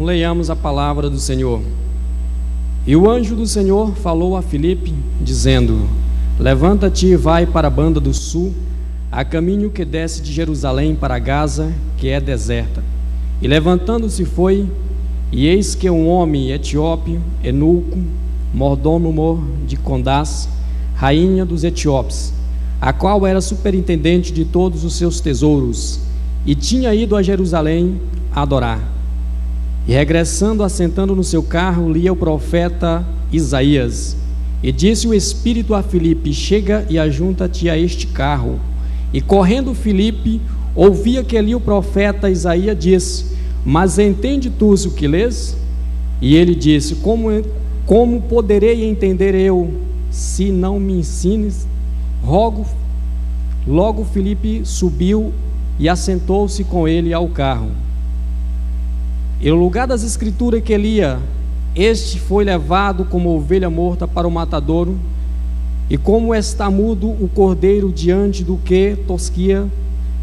Leiamos a palavra do Senhor. E o anjo do Senhor falou a Filipe, dizendo: Levanta-te e vai para a banda do sul, a caminho que desce de Jerusalém para Gaza, que é deserta. E levantando-se foi, e eis que um homem etíope, eunuco, mordomo de Condás, rainha dos etíopes, a qual era superintendente de todos os seus tesouros, e tinha ido a Jerusalém a adorar. E regressando, assentando no seu carro, lia o profeta Isaías. E disse o Espírito a Filipe: Chega e ajunta-te a este carro. E correndo Filipe, ouvia que lia o profeta Isaías, disse: Mas entende tu o que lês? E ele disse: Como poderei entender eu, se não me ensines? Logo Filipe subiu e assentou-se com ele ao carro. E no lugar das escrituras que lia, este foi levado como ovelha morta para o matadouro, e como está mudo o cordeiro diante do que tosquia,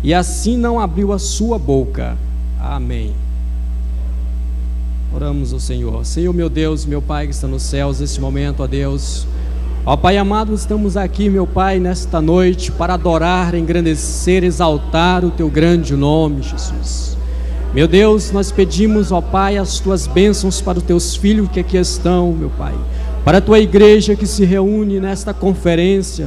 e assim não abriu a sua boca. Amém. Oramos ao Senhor. Senhor meu Deus, meu Pai que está nos céus, neste momento, ó Deus, ó Pai amado, estamos aqui, meu Pai, nesta noite, para adorar, engrandecer, exaltar o Teu grande nome, Jesus. Meu Deus, nós pedimos, ó Pai, as Tuas bênçãos para os Teus filhos que aqui estão, meu Pai, para a Tua igreja que se reúne nesta conferência.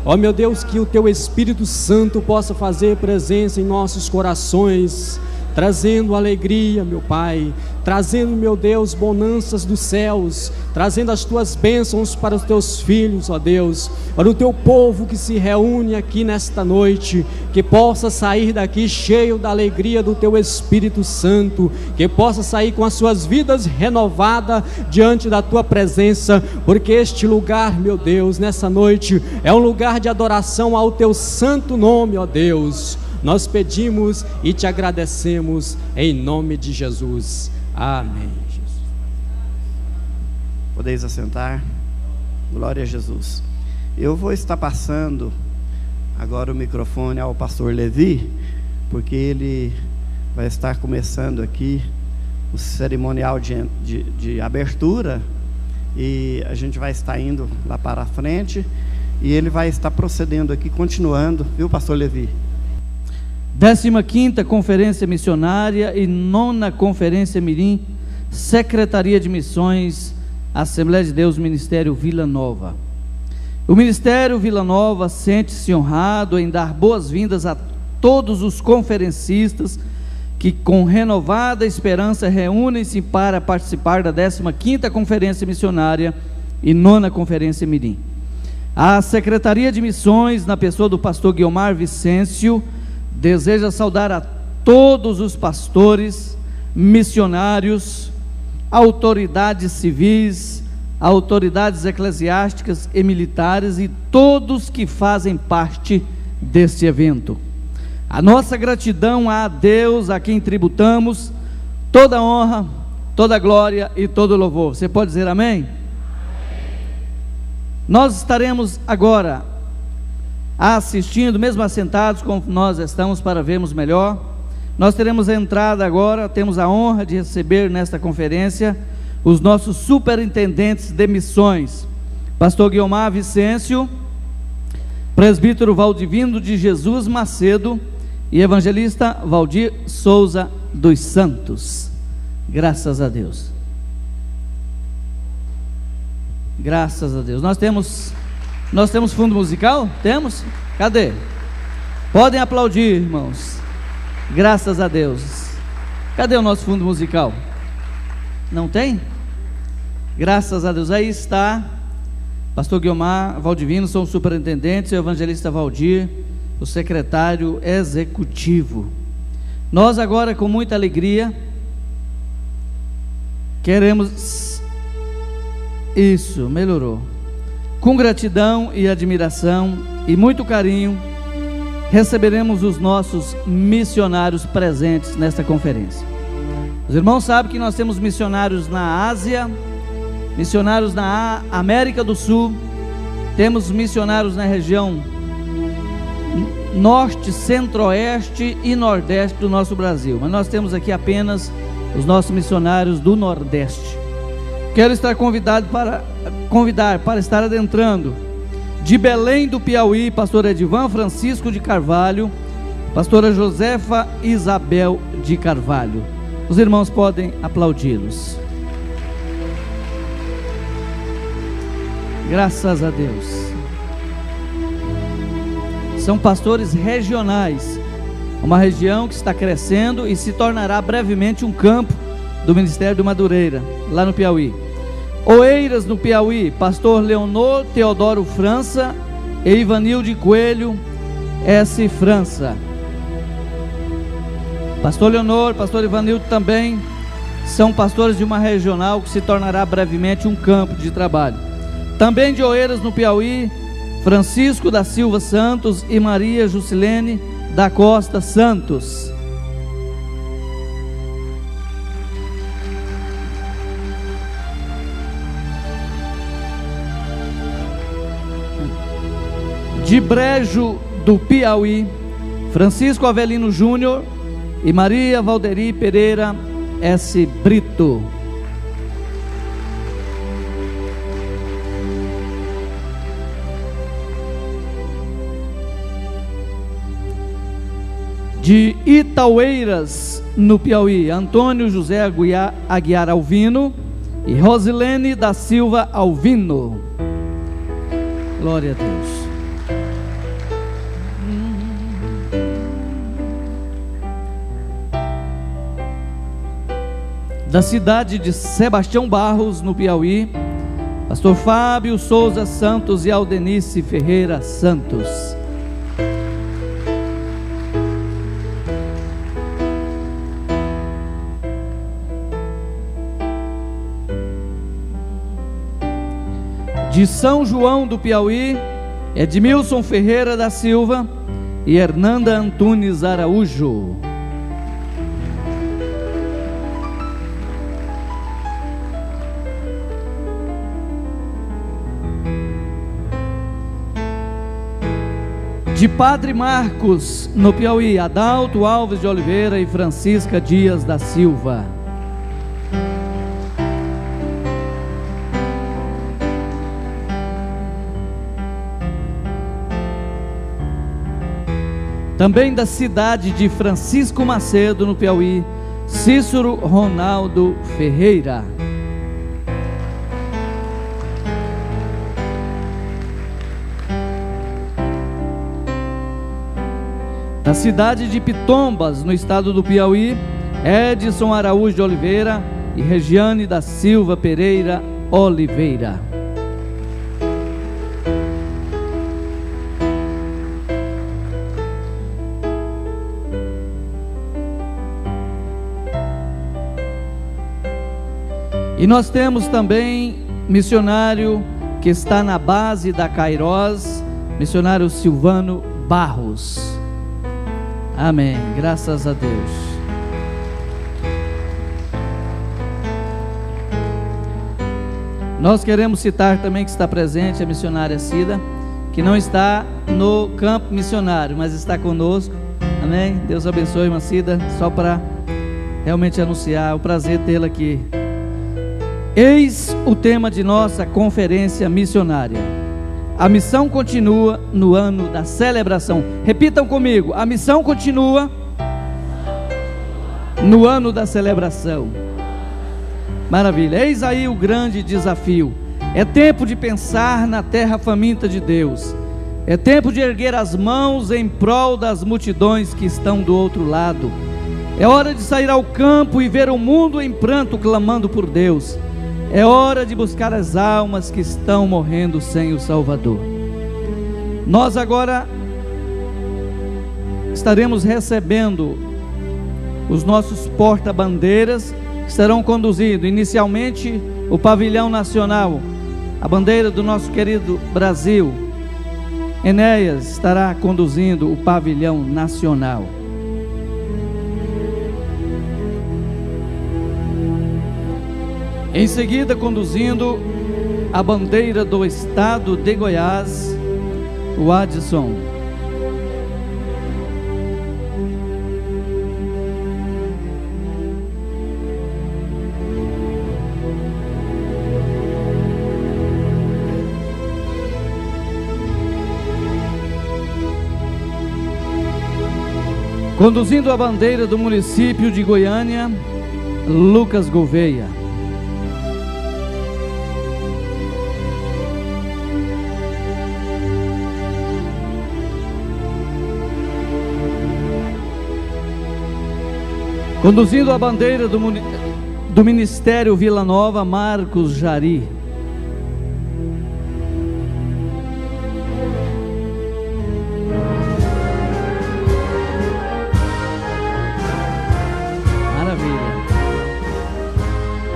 Ó meu Deus, que o Teu Espírito Santo possa fazer presença em nossos corações, trazendo alegria, meu Pai, trazendo, meu Deus, bonanças dos céus, trazendo as Tuas bênçãos para os Teus filhos, ó Deus, para o Teu povo que se reúne aqui nesta noite, que possa sair daqui cheio da alegria do Teu Espírito Santo, que possa sair com as suas vidas renovadas diante da Tua presença, porque este lugar, meu Deus, nessa noite, é um lugar de adoração ao Teu santo nome, ó Deus. Nós pedimos e Te agradecemos em nome de Jesus. Amém. Podeis assentar. Glória a Jesus. Eu vou estar passando agora o microfone ao pastor Levi, porque ele vai estar começando aqui o cerimonial de abertura, e a gente vai estar indo lá para a frente, e ele vai estar procedendo aqui, continuando, viu, pastor Levi? 15ª Conferência Missionária e 9ª Conferência Mirim, Secretaria de Missões, Assembleia de Deus, Ministério Vila Nova. O Ministério Vila Nova sente-se honrado em dar boas-vindas a todos os conferencistas que com renovada esperança reúnem-se para participar da 15ª Conferência Missionária e 9ª Conferência Mirim. A Secretaria de Missões, na pessoa do pastor Guiomar Vicêncio, deseja saudar a todos os pastores, missionários, autoridades civis, autoridades eclesiásticas e militares e todos que fazem parte deste evento. A nossa gratidão a Deus, a quem tributamos toda honra, toda glória e todo louvor. Você pode dizer amém? Nós estaremos agora assistindo, mesmo assentados como nós estamos, para vermos melhor. Nós teremos a entrada agora, temos a honra de receber nesta conferência os nossos superintendentes de missões, pastor Guiomar Vicêncio, presbítero Valdivino de Jesus Macedo e evangelista Valdir Souza dos Santos. Graças a Deus. Graças a Deus. Nós temos fundo musical? Temos? Cadê? Podem aplaudir, irmãos. Graças a Deus. Cadê o nosso fundo musical? Não tem? Graças a Deus. Aí está. Pastor Guiomar Valdivino são os superintendentes, o evangelista Valdir, o secretário executivo. Nós agora, com muita alegria, queremos... Isso, melhorou. Com gratidão e admiração e muito carinho, receberemos os nossos missionários presentes nesta conferência. Os irmãos sabem que nós temos missionários na Ásia, missionários na América do Sul, temos missionários na região norte, centro-oeste e nordeste do nosso Brasil, mas nós temos aqui apenas os nossos missionários do Nordeste. Quero estar convidar para estar adentrando de Belém do Piauí, pastor Edivan Francisco de Carvalho, pastora Josefa Isabel de Carvalho. Os irmãos podem aplaudi-los. Graças a Deus. São pastores regionais, uma região que está crescendo e se tornará brevemente um campo do Ministério do Madureira, lá no Piauí. Oeiras, no Piauí, pastor Leonor Teodoro França e Ivanilde Coelho S. França. Pastor Leonor, pastor Ivanildo também são pastores de uma regional que se tornará brevemente um campo de trabalho. Também de Oeiras, no Piauí, Francisco da Silva Santos e Maria Jusilene da Costa Santos. De Brejo do Piauí, Francisco Avelino Júnior e Maria Valderi Pereira S. Brito. De Itaueiras, no Piauí, Antônio José Aguiar Alvino e Rosilene da Silva Alvino. Glória a Deus. Da cidade de Sebastião Barros, no Piauí, pastor Fábio Souza Santos e Aldenice Ferreira Santos. De São João do Piauí, Edmilson Ferreira da Silva e Hernanda Antunes Araújo. De Padre Marcos, no Piauí, Adalto Alves de Oliveira e Francisca Dias da Silva. Também da cidade de Francisco Macedo, no Piauí, Cícero Ronaldo Ferreira. Da cidade de Pitombas, no estado do Piauí, Edson Araújo de Oliveira e Regiane da Silva Pereira Oliveira. E nós temos também missionário que está na base da Cairós, missionário Silvano Barros. Amém, graças a Deus. Nós queremos citar também que está presente a missionária Cida, que não está no campo missionário, mas está conosco. Amém, Deus abençoe, irmã Cida, só para realmente anunciar, o prazer tê-la aqui. Eis o tema de nossa conferência missionária. A missão continua no ano da celebração. Repitam comigo: a missão continua no ano da celebração. Maravilha, eis aí o grande desafio. É tempo de pensar na terra faminta de Deus. É tempo de erguer as mãos em prol das multidões que estão do outro lado. É hora de sair ao campo e ver o mundo em pranto clamando por Deus. É hora de buscar as almas que estão morrendo sem o Salvador. Nós agora estaremos recebendo os nossos porta-bandeiras, que serão conduzindo inicialmente o pavilhão nacional, a bandeira do nosso querido Brasil. Enéas estará conduzindo o pavilhão nacional. Em seguida, conduzindo a bandeira do estado de Goiás, o Adson. Conduzindo a bandeira do município de Goiânia, Lucas Gouveia. Conduzindo a bandeira do Ministério Vila Nova, Marcos Jari.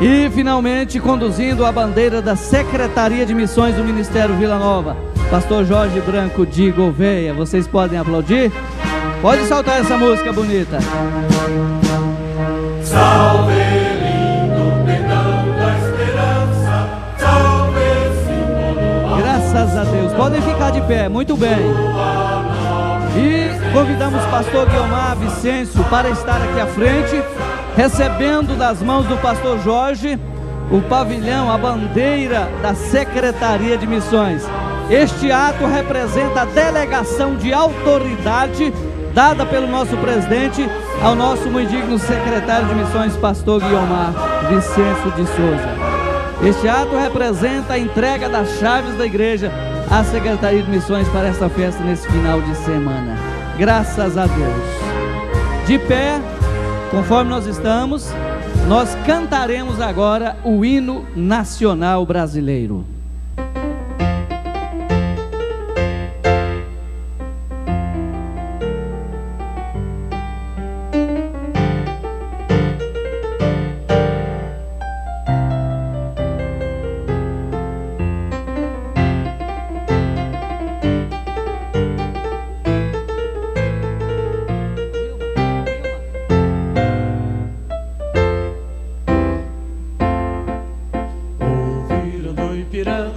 E finalmente conduzindo a bandeira da Secretaria de Missões do Ministério Vila Nova, Pastor Jorge Branco de Gouveia. Vocês podem aplaudir? Pode soltar essa música bonita. Salve, lindo perdão da esperança, salve, símbolo. Graças a Deus. Podem ficar de pé, muito bem. E convidamos o pastor Guiomar Vicêncio para estar aqui à frente, recebendo das mãos do pastor Jorge o pavilhão, a bandeira da Secretaria de Missões. Este ato representa a delegação de autoridade dada pelo nosso presidente ao nosso muito digno secretário de Missões, pastor Guiomar Vicêncio de Souza. Este ato representa a entrega das chaves da igreja à Secretaria de Missões para esta festa nesse final de semana. Graças a Deus. De pé, conforme nós estamos, nós cantaremos agora o hino nacional brasileiro.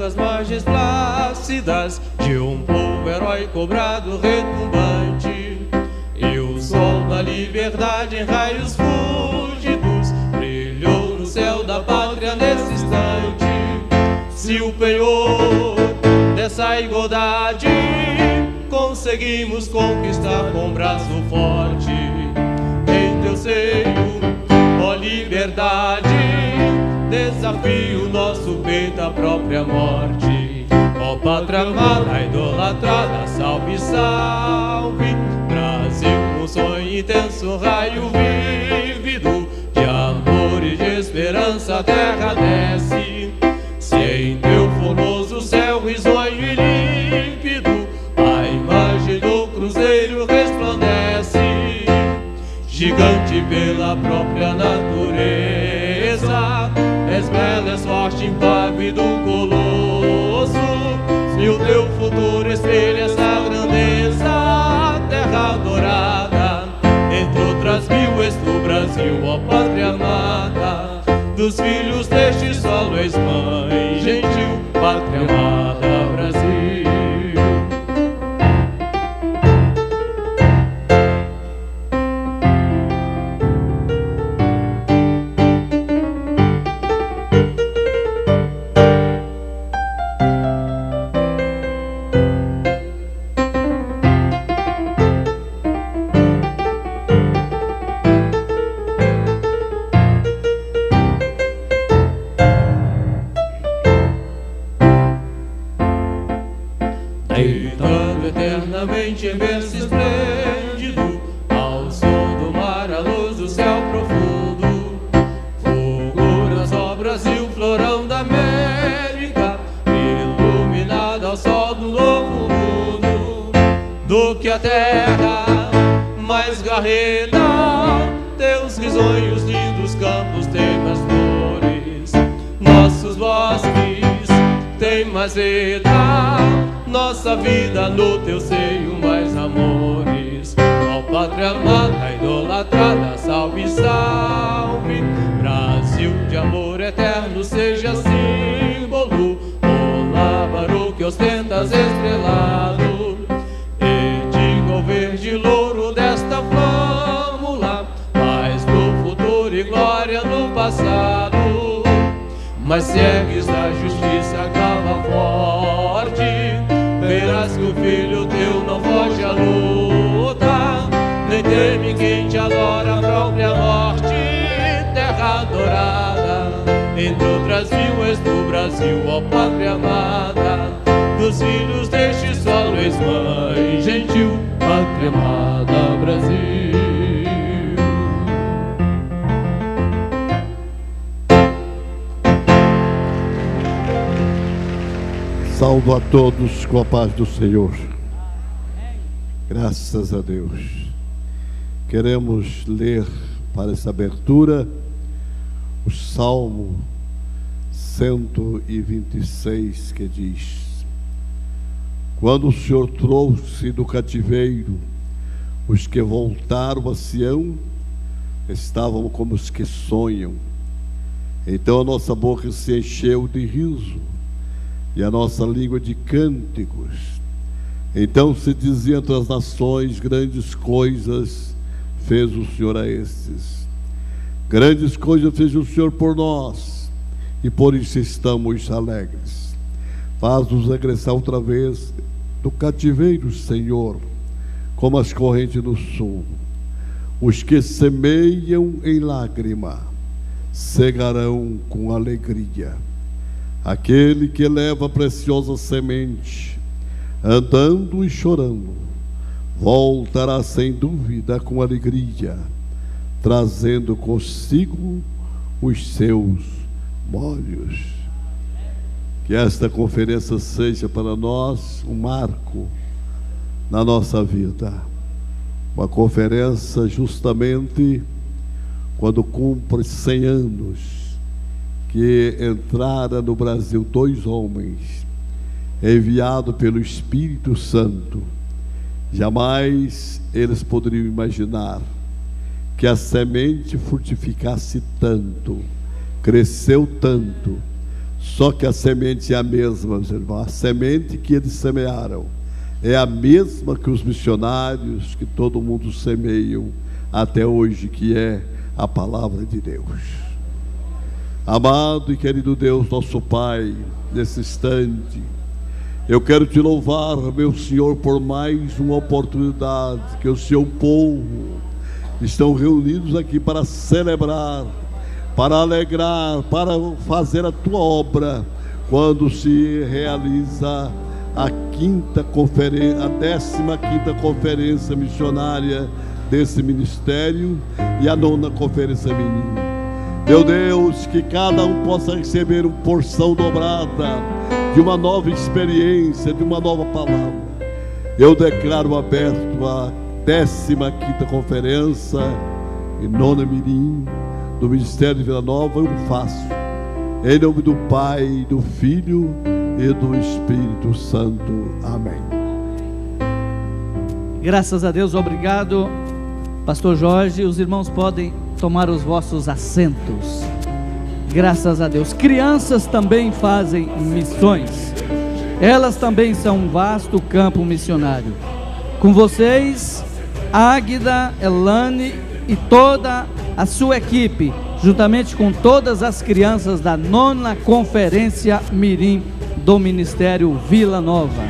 As margens plácidas de um povo herói cobrado retumbante, e o sol da liberdade em raios fúlgidos brilhou no céu da pátria nesse instante. Se o penhor dessa igualdade conseguimos conquistar com braço forte, em teu seio, ó liberdade, desafio nosso peito à própria morte. Ó pátria amada, idolatrada, salve, salve. Brasil, um sonho intenso, um raio vívido de amor e de esperança a terra desce. Se em teu formoso céu risonho e límpido a imagem do cruzeiro resplandece, gigante pela própria natureza, és bela, és forte, impávido colosso, e o teu futuro espelha essa grandeza. Terra dourada, entre outras mil, és tu, Brasil, ó pátria amada. Dos filhos deste solo és mãe, gentil, pátria amada, Brasil. Deitando eternamente em berço esplêndido, ao som do mar, à luz do céu profundo, fulguras, ó Brasil, florão da América, iluminado ao sol do novo mundo. Do que a terra mais garreta, teus risonhos, lindos campos têm mais flores, nossos bosques têm mais vida, nossa vida no teu seio mais amores. Ó pátria amada, idolatrada, salve, salve. Brasil de amor eterno, seja símbolo, o lábaro que ostentas estrelado, e diga ao verde louro desta flâmula, paz no futuro e glória no passado. Mas se ergues da justiça clava forte, verás que o filho teu não foge à luta, nem teme que entre outras mil és do Brasil, ó pátria amada. Dos filhos deste solo és mãe gentil, pátria amada, Brasil. Saúdo a todos com a paz do Senhor. Graças a Deus. Queremos ler para essa abertura o Salmo 126, que diz: quando o Senhor trouxe do cativeiro os que voltaram a Sião, estavam como os que sonham. Então a nossa boca se encheu de riso e a nossa língua de cânticos. Então se dizia entre as nações: grandes coisas fez o Senhor a estes. Grandes coisas fez o Senhor por nós, e por isso estamos alegres. Faz-nos regressar outra vez do cativeiro, Senhor, como as correntes do sul. Os que semeiam em lágrima cegarão com alegria. Aquele que leva a preciosa semente, andando e chorando, voltará sem dúvida com alegria, trazendo consigo os seus molhos. Que esta conferência seja para nós um marco na nossa vida. Uma conferência justamente quando cumpre 100 anos que entrara no Brasil 2 homens enviados pelo Espírito Santo. Jamais eles poderiam imaginar que a semente frutificasse tanto, cresceu tanto. Só que a semente é a mesma, meus irmãos. A semente que eles semearam é a mesma que os missionários, que todo mundo semeiam até hoje, que é a palavra de Deus. Amado e querido Deus, nosso Pai, nesse instante, eu quero te louvar, meu Senhor, por mais uma oportunidade que o seu povo estão reunidos aqui para celebrar, para alegrar, para fazer a tua obra, quando se realiza a 15ª conferência missionária desse ministério e a 9ª conferência menina. Meu Deus, que cada um possa receber uma porção dobrada de uma nova experiência, de uma nova palavra. Eu declaro aberto a 15ª conferência e 9ª mirim do Ministério de Vila Nova. Eu faço em nome do Pai, do Filho e do Espírito Santo. Amém. Graças a Deus, obrigado, Pastor Jorge. Os irmãos podem tomar os vossos assentos. Graças a Deus. Crianças também fazem missões. Elas também são um vasto campo missionário. Com vocês, Águida, Elane e toda a sua equipe, juntamente com todas as crianças da 9ª Conferência Mirim do Ministério Vila Nova.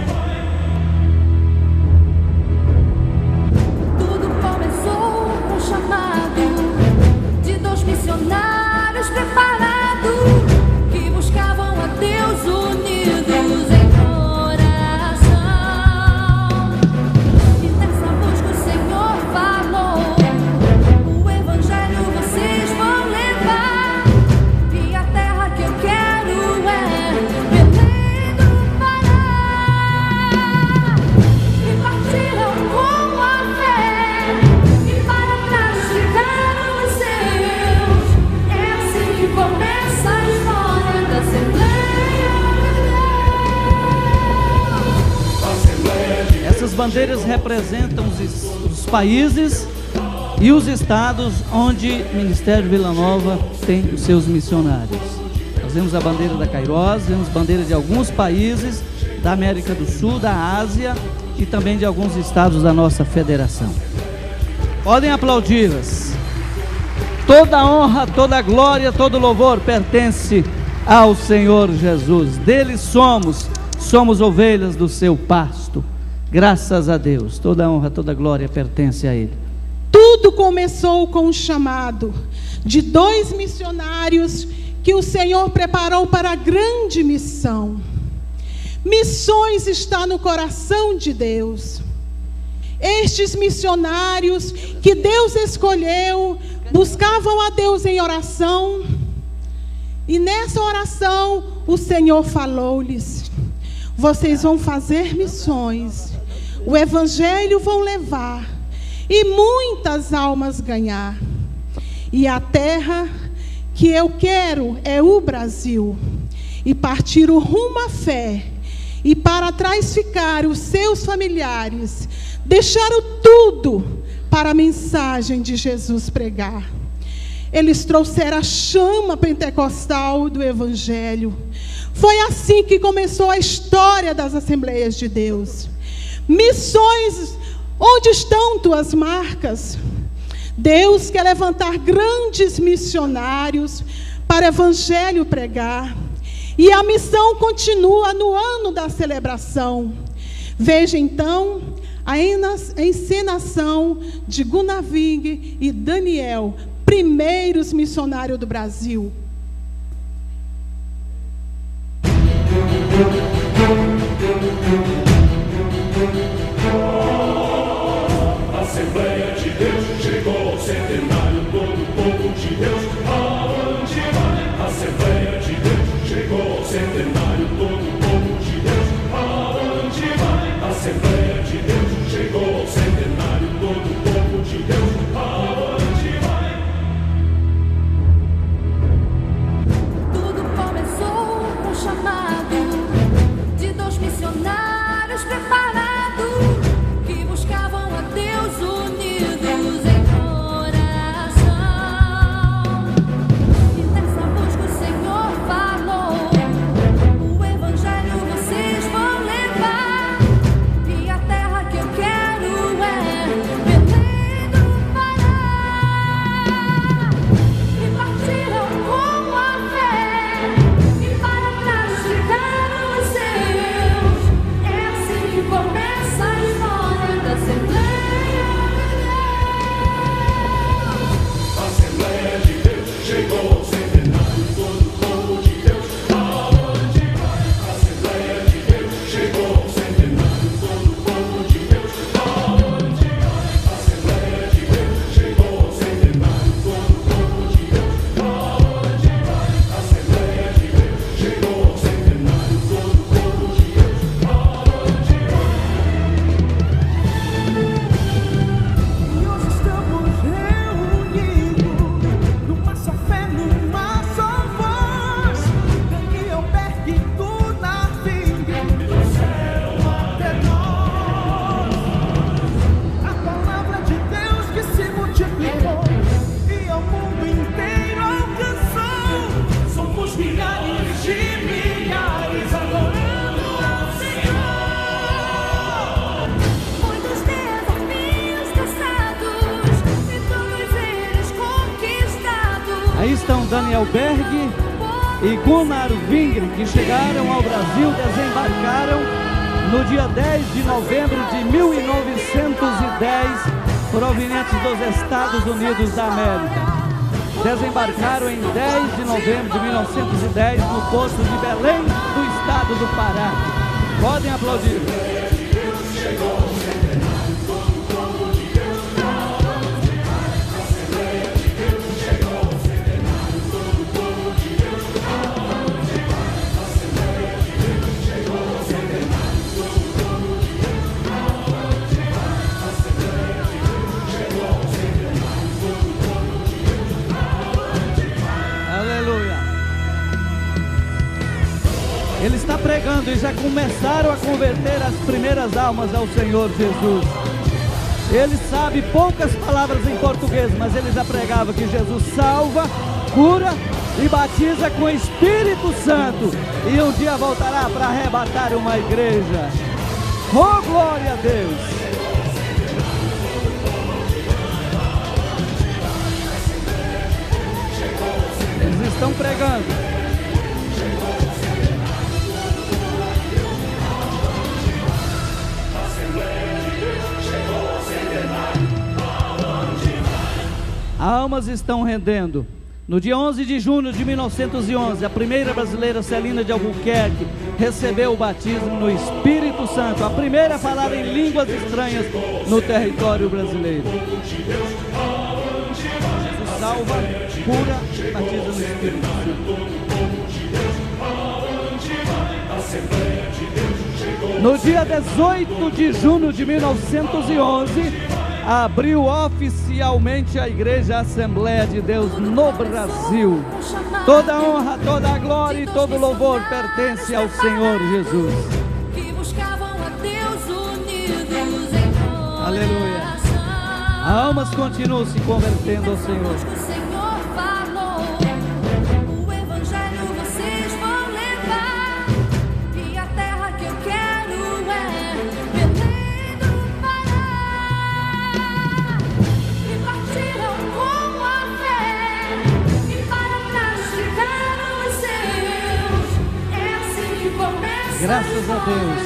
Bandeiras representam os países e os estados onde o Ministério Vila Nova tem os seus missionários. Nós vemos a bandeira da Cairós, vemos bandeiras de alguns países da América do Sul, da Ásia e também de alguns estados da nossa federação. Podem aplaudi-las. Toda honra, toda glória, todo louvor pertence ao Senhor Jesus. Dele somos ovelhas do seu pasto. Graças a Deus, toda honra, toda glória pertence a Ele. Tudo começou com o chamado de 2 missionários que o Senhor preparou para a grande missão. Missões está no coração de Deus. Estes missionários que Deus escolheu buscavam a Deus em oração, e nessa oração o Senhor falou-lhes: vocês vão fazer missões, o evangelho vão levar e muitas almas ganhar. E a terra que eu quero é o Brasil, e partir o rumo à fé, e para trás ficar os seus familiares, deixaram tudo para a mensagem de Jesus pregar. Eles trouxeram a chama pentecostal do Evangelho. Foi assim que começou a história das Assembleias de Deus. Missões, onde estão tuas marcas? Deus quer levantar grandes missionários para o Evangelho pregar. E a missão continua no ano da celebração. Veja então a encenação de Gunaving e Daniel, primeiros missionários do Brasil. Assembleia de Deus, chegou o centenário, todo o povo de Deus, aonde vai? Assembleia de Deus, chegou o centenário, todo o povo de Deus, aonde vai? Assembleia de Deus, chegou o centenário, todo o povo de Deus, aonde vai? Tudo começou com o chamado de 2 missionários preparados que buscavam a Deus unidos em oração. E nessa busca o Senhor falou: o evangelho vocês vão levar, e a terra que eu quero é Belém do Pará. E partiram com a fé, e para trás ficaram os seus. É assim que começa a história da Assembleia Assembleia de Deus, chegou o centenário, todo o povo de Deus, aonde vai? Assembleia de Deus, chegou o centenário, todo o povo de Deus, aonde vai? Assembleia de Deus, chegou o centenário, todo o povo de Deus, aonde vai? Assembleia de Deus, chegou o centenário, todo o povo de Deus, aonde vai? E hoje estamos reunidos numa só fé, numa só voz. Daniel Berg e Gunaving trouxeram até nós a palavra de Deus que se multiplicou e ao mundo inteiro alcançou. Somos milhares de milhares adorando ao Senhor. muitos desafios traçados e todos eles conquistados. Aí estão Daniel Berg e Gunaving, que chegaram ao Brasil, desembarcaram no dia 10 de novembro de 1910, provenientes dos Estados Unidos da América. Desembarcaram em 10 de novembro de 1910 no posto de Belém, do estado do Pará. Podem aplaudir. Aleluia. Ele está pregando e já começaram a converter as primeiras almas ao Senhor Jesus. Ele sabe poucas palavras em português, mas ele já pregava que Jesus salva, cura e batiza com o Espírito Santo, e um dia voltará para arrebatar uma igreja. Oh, glória a Deus! Eles estão pregando. Almas estão rendendo. No dia 11 de junho de 1911, a primeira brasileira, Celina de Albuquerque, recebeu o batismo no Espírito Santo, a primeira a falar em línguas estranhas no território brasileiro. Jesus salva, cura, batiza no Espírito Santo. No dia 18 de junho de 1911, abriu oficialmente a Igreja Assembleia de Deus no Brasil. Toda a honra, toda a glória e todo o louvor pertence ao Senhor Jesus. Que buscavam a Deus unidos em coração. Aleluia. Almas continuam se convertendo ao Senhor. O Senhor falou, o Evangelho vocês vão levar, e a terra que eu quero é Belém do Pará. E partiram com a fé, e para castigar os seus. É assim que começa. Graças a Deus.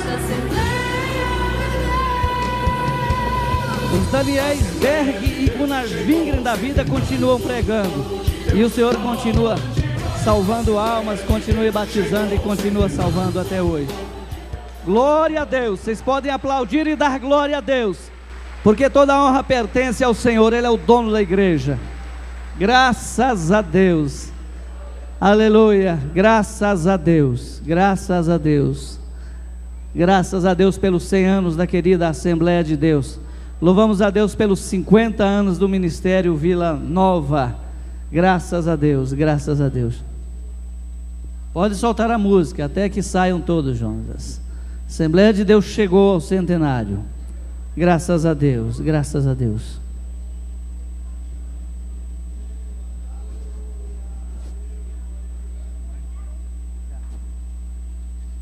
Os Daniéis Berg e Gunnar Wingren da vida continuam pregando. E o Senhor continua salvando almas, continua batizando e continua salvando até hoje. Glória a Deus. Vocês podem aplaudir e dar glória a Deus, porque toda a honra pertence ao Senhor. Ele é o dono da igreja. Graças a Deus. Aleluia. Graças a Deus. Graças a Deus. Graças a Deus pelos 100 anos da querida Assembleia de Deus. Louvamos a Deus pelos 50 anos do Ministério Vila Nova. Graças a Deus, graças a Deus. Pode soltar a música, até que saiam todos, Jonas. Assembleia de Deus chegou ao centenário. Graças a Deus, graças a Deus.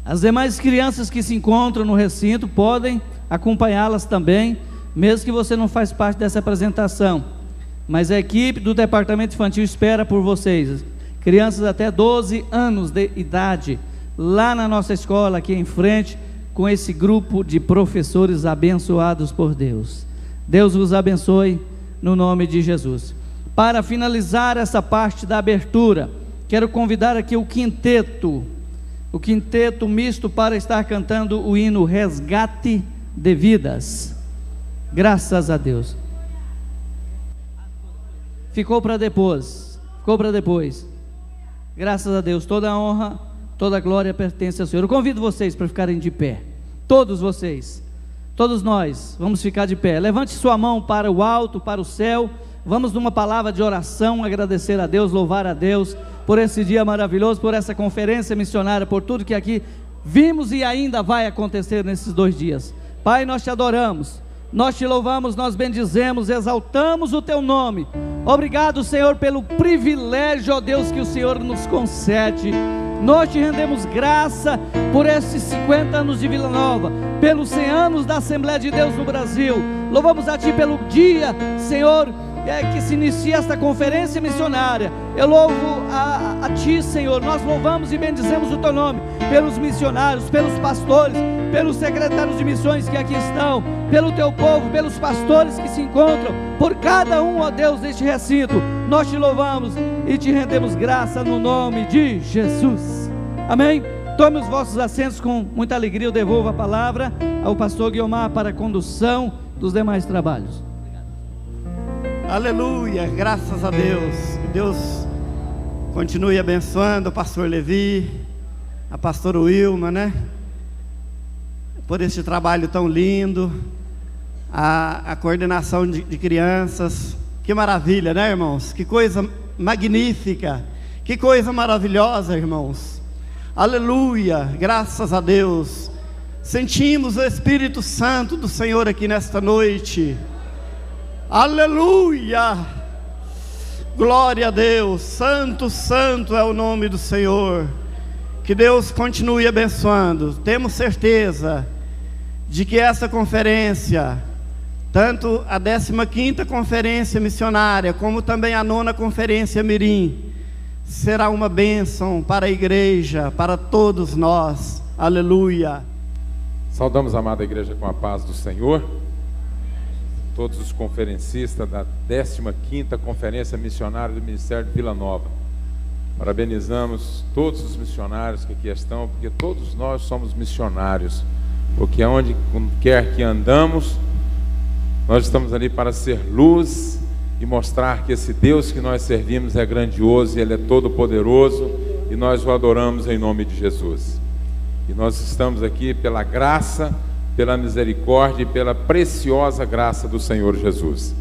As demais crianças que se encontram no recinto podem acompanhá-las também, mesmo que você não faz parte dessa apresentação, mas a equipe do departamento infantil espera por vocês, crianças até 12 anos de idade, lá na nossa escola, aqui em frente, com esse grupo de professores abençoados por Deus. Deus vos abençoe no nome de Jesus. Para finalizar essa parte da abertura, quero convidar aqui o quinteto misto para estar cantando o hino Resgate de Vidas. Graças a Deus. Ficou para depois. Graças a Deus. Toda a honra, toda a glória pertence ao Senhor. Eu convido vocês para ficarem de pé. Todos vocês, todos nós, vamos ficar de pé. Levante sua mão para o alto, para o céu. Vamos numa palavra de oração, agradecer a Deus, louvar a Deus por esse dia maravilhoso, por essa conferência missionária, por tudo que aqui vimos e ainda vai acontecer nesses 2 dias. Pai, nós te adoramos, nós te louvamos, nós bendizemos, exaltamos o teu nome. Obrigado, Senhor, pelo privilégio, ó Deus, que o Senhor nos concede. Nós te rendemos graça por esses 50 anos de Vila Nova, pelos 100 anos da Assembleia de Deus no Brasil. Louvamos a ti pelo dia, Senhor, que se inicia esta conferência missionária. Eu louvo a ti, Senhor. Nós louvamos e bendizemos o teu nome pelos missionários, pelos pastores, pelos secretários de missões que aqui estão, pelo teu povo, pelos pastores que se encontram, por cada um, ó Deus, deste recinto. Nós te louvamos e te rendemos graça no nome de Jesus. Amém? Tome os vossos assentos com muita alegria. Eu devolvo a palavra ao pastor Guiomar para a condução dos demais trabalhos. Aleluia, graças a Deus. Que Deus continue abençoando o pastor Levi, a pastora Wilma, né? Por este trabalho tão lindo, a coordenação de crianças. Que maravilha, né, irmãos? Que coisa magnífica, que coisa maravilhosa, irmãos. Aleluia, graças a Deus. Sentimos o Espírito Santo do Senhor aqui nesta noite. Aleluia, glória a Deus. Santo, santo é o nome do Senhor. Que Deus continue abençoando. Temos certeza de que essa conferência, tanto a 15ª conferência missionária, como também a 9ª conferência Mirim, será uma bênção para a igreja, para todos nós. Aleluia. Saudamos a amada igreja com a paz do Senhor. todos os conferencistas da 15ª Conferência Missionária do Ministério de Vila Nova. Parabenizamos todos os missionários que aqui estão, porque todos nós somos missionários, porque aonde quer que andamos, nós estamos ali para ser luz e mostrar que esse Deus que nós servimos é grandioso e Ele é todo poderoso, e nós o adoramos em nome de Jesus. E nós estamos aqui pela graça, pela misericórdia e pela preciosa graça do Senhor Jesus.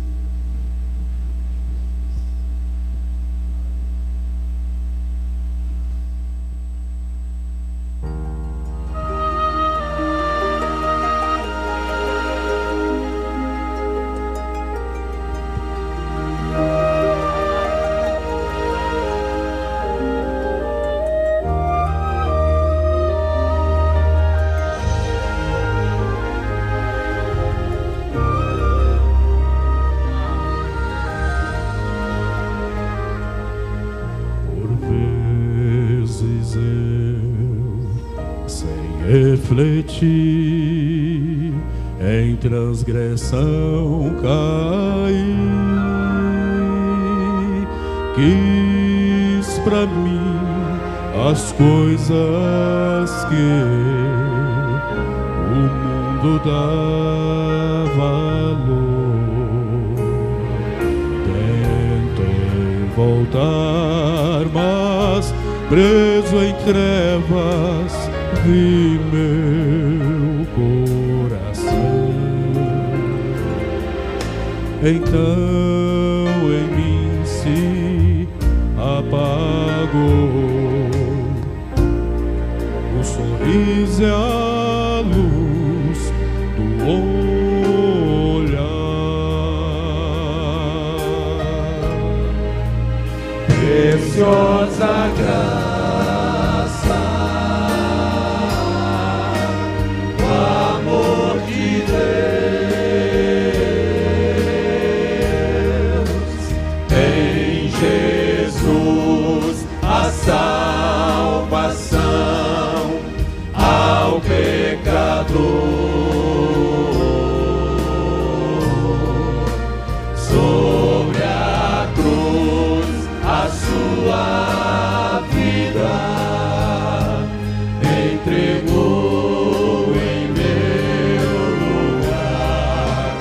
Refleti, em transgressão caí, quis pra mim as coisas que o mundo dá valor. Tentei voltar, mas preso em trevas vi meu coração. Então em mim se apagou o sorriso e a luz do olhar. Preciosa graça, salvação ao pecador. Sobre a cruz a sua vida entregou em meu lugar.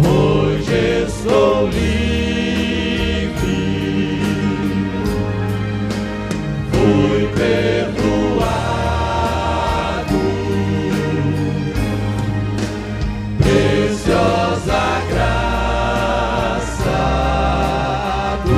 Hoje estou livre, fui perdoado. Preciosa graça do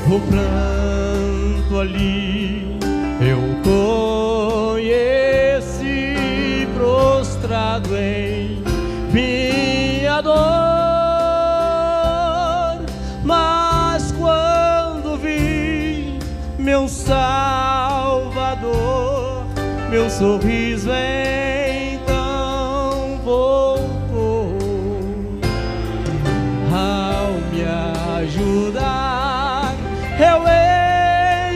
O pranto ali eu conheci, prostrado em minha dor, mas quando vi meu Salvador, meu sorriso então voltou. Ao me ajudar, eu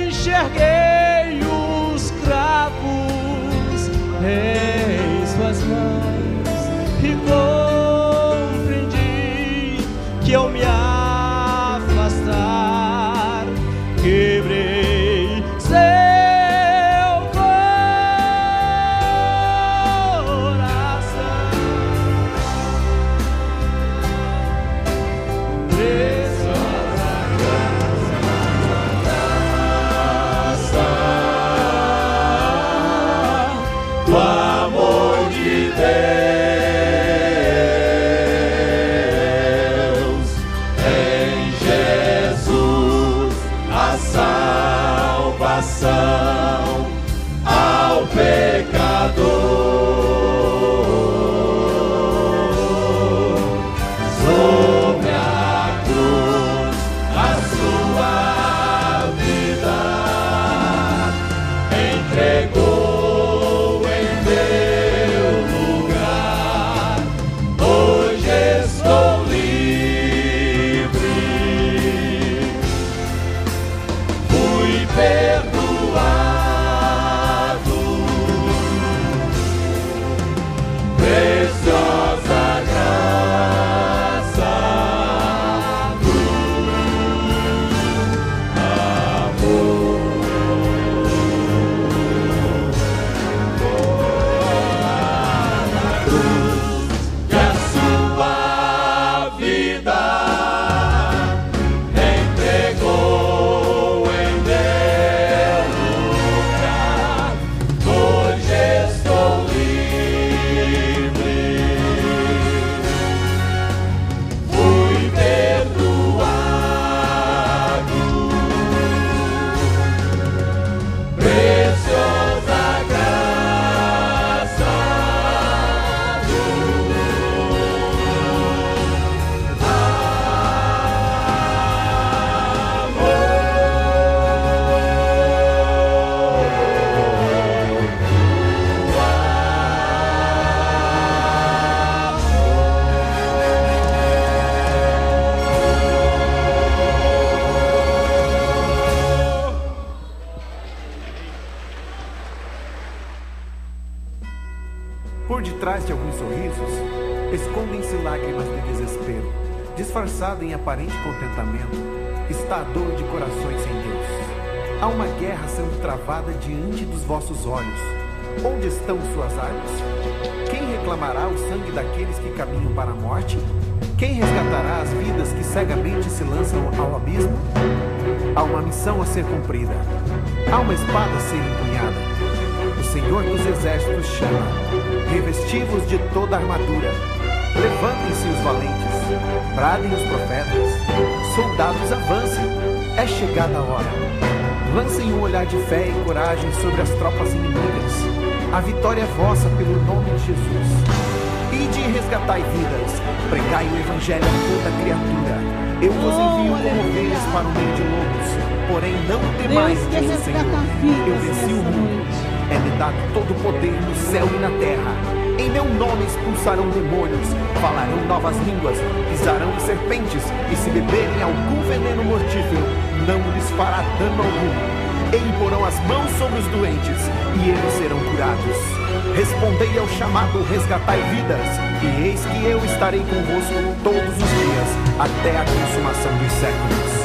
enxerguei os cravos em suas mãos e compreendi que eu me afastar, quebrei seu lágrimas de desespero. Disfarçada em aparente contentamento, está a dor de corações sem Deus. Há uma guerra sendo travada diante dos vossos olhos. Onde estão suas armas? Quem reclamará o sangue daqueles que caminham para a morte? Quem resgatará as vidas que cegamente se lançam ao abismo? Há uma missão a ser cumprida. Há uma espada a ser empunhada. O Senhor dos Exércitos chama: revesti-vos de toda a armadura. Levantem-se os valentes, bradem os profetas, soldados avancem, é chegada a hora. Lancem um olhar de fé e coragem sobre as tropas inimigas. A vitória é vossa pelo nome de Jesus. Ide e resgatai vidas, pregai o evangelho a toda criatura. Eu vos envio como ovelhas para o meio de lobos, porém não temais, diz o Senhor. Eu venci o mundo. É-me dado todo o poder no céu e na terra. Em meu nome expulsarão demônios, falarão novas línguas, pisarão em serpentes, e se beberem algum veneno mortífero, não lhes fará dano algum. E imporão as mãos sobre os doentes, e eles serão curados. Respondei ao chamado, resgatai vidas, e eis que eu estarei convosco todos os dias, até a consumação dos séculos.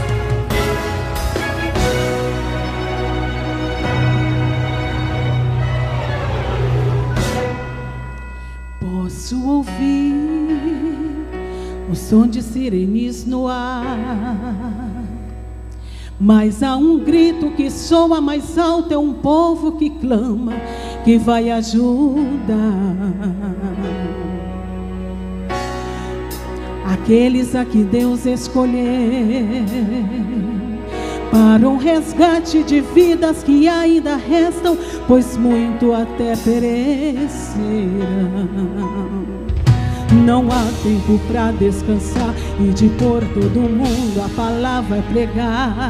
Posso ouvir o som de sirenes no ar, mas há um grito que soa mais alto, é um povo que clama, que vai ajudar. Aqueles a que Deus escolher para um resgate de vidas que ainda restam, pois muito até perecerão. Não há tempo para descansar e de por todo mundo a palavra é pregar.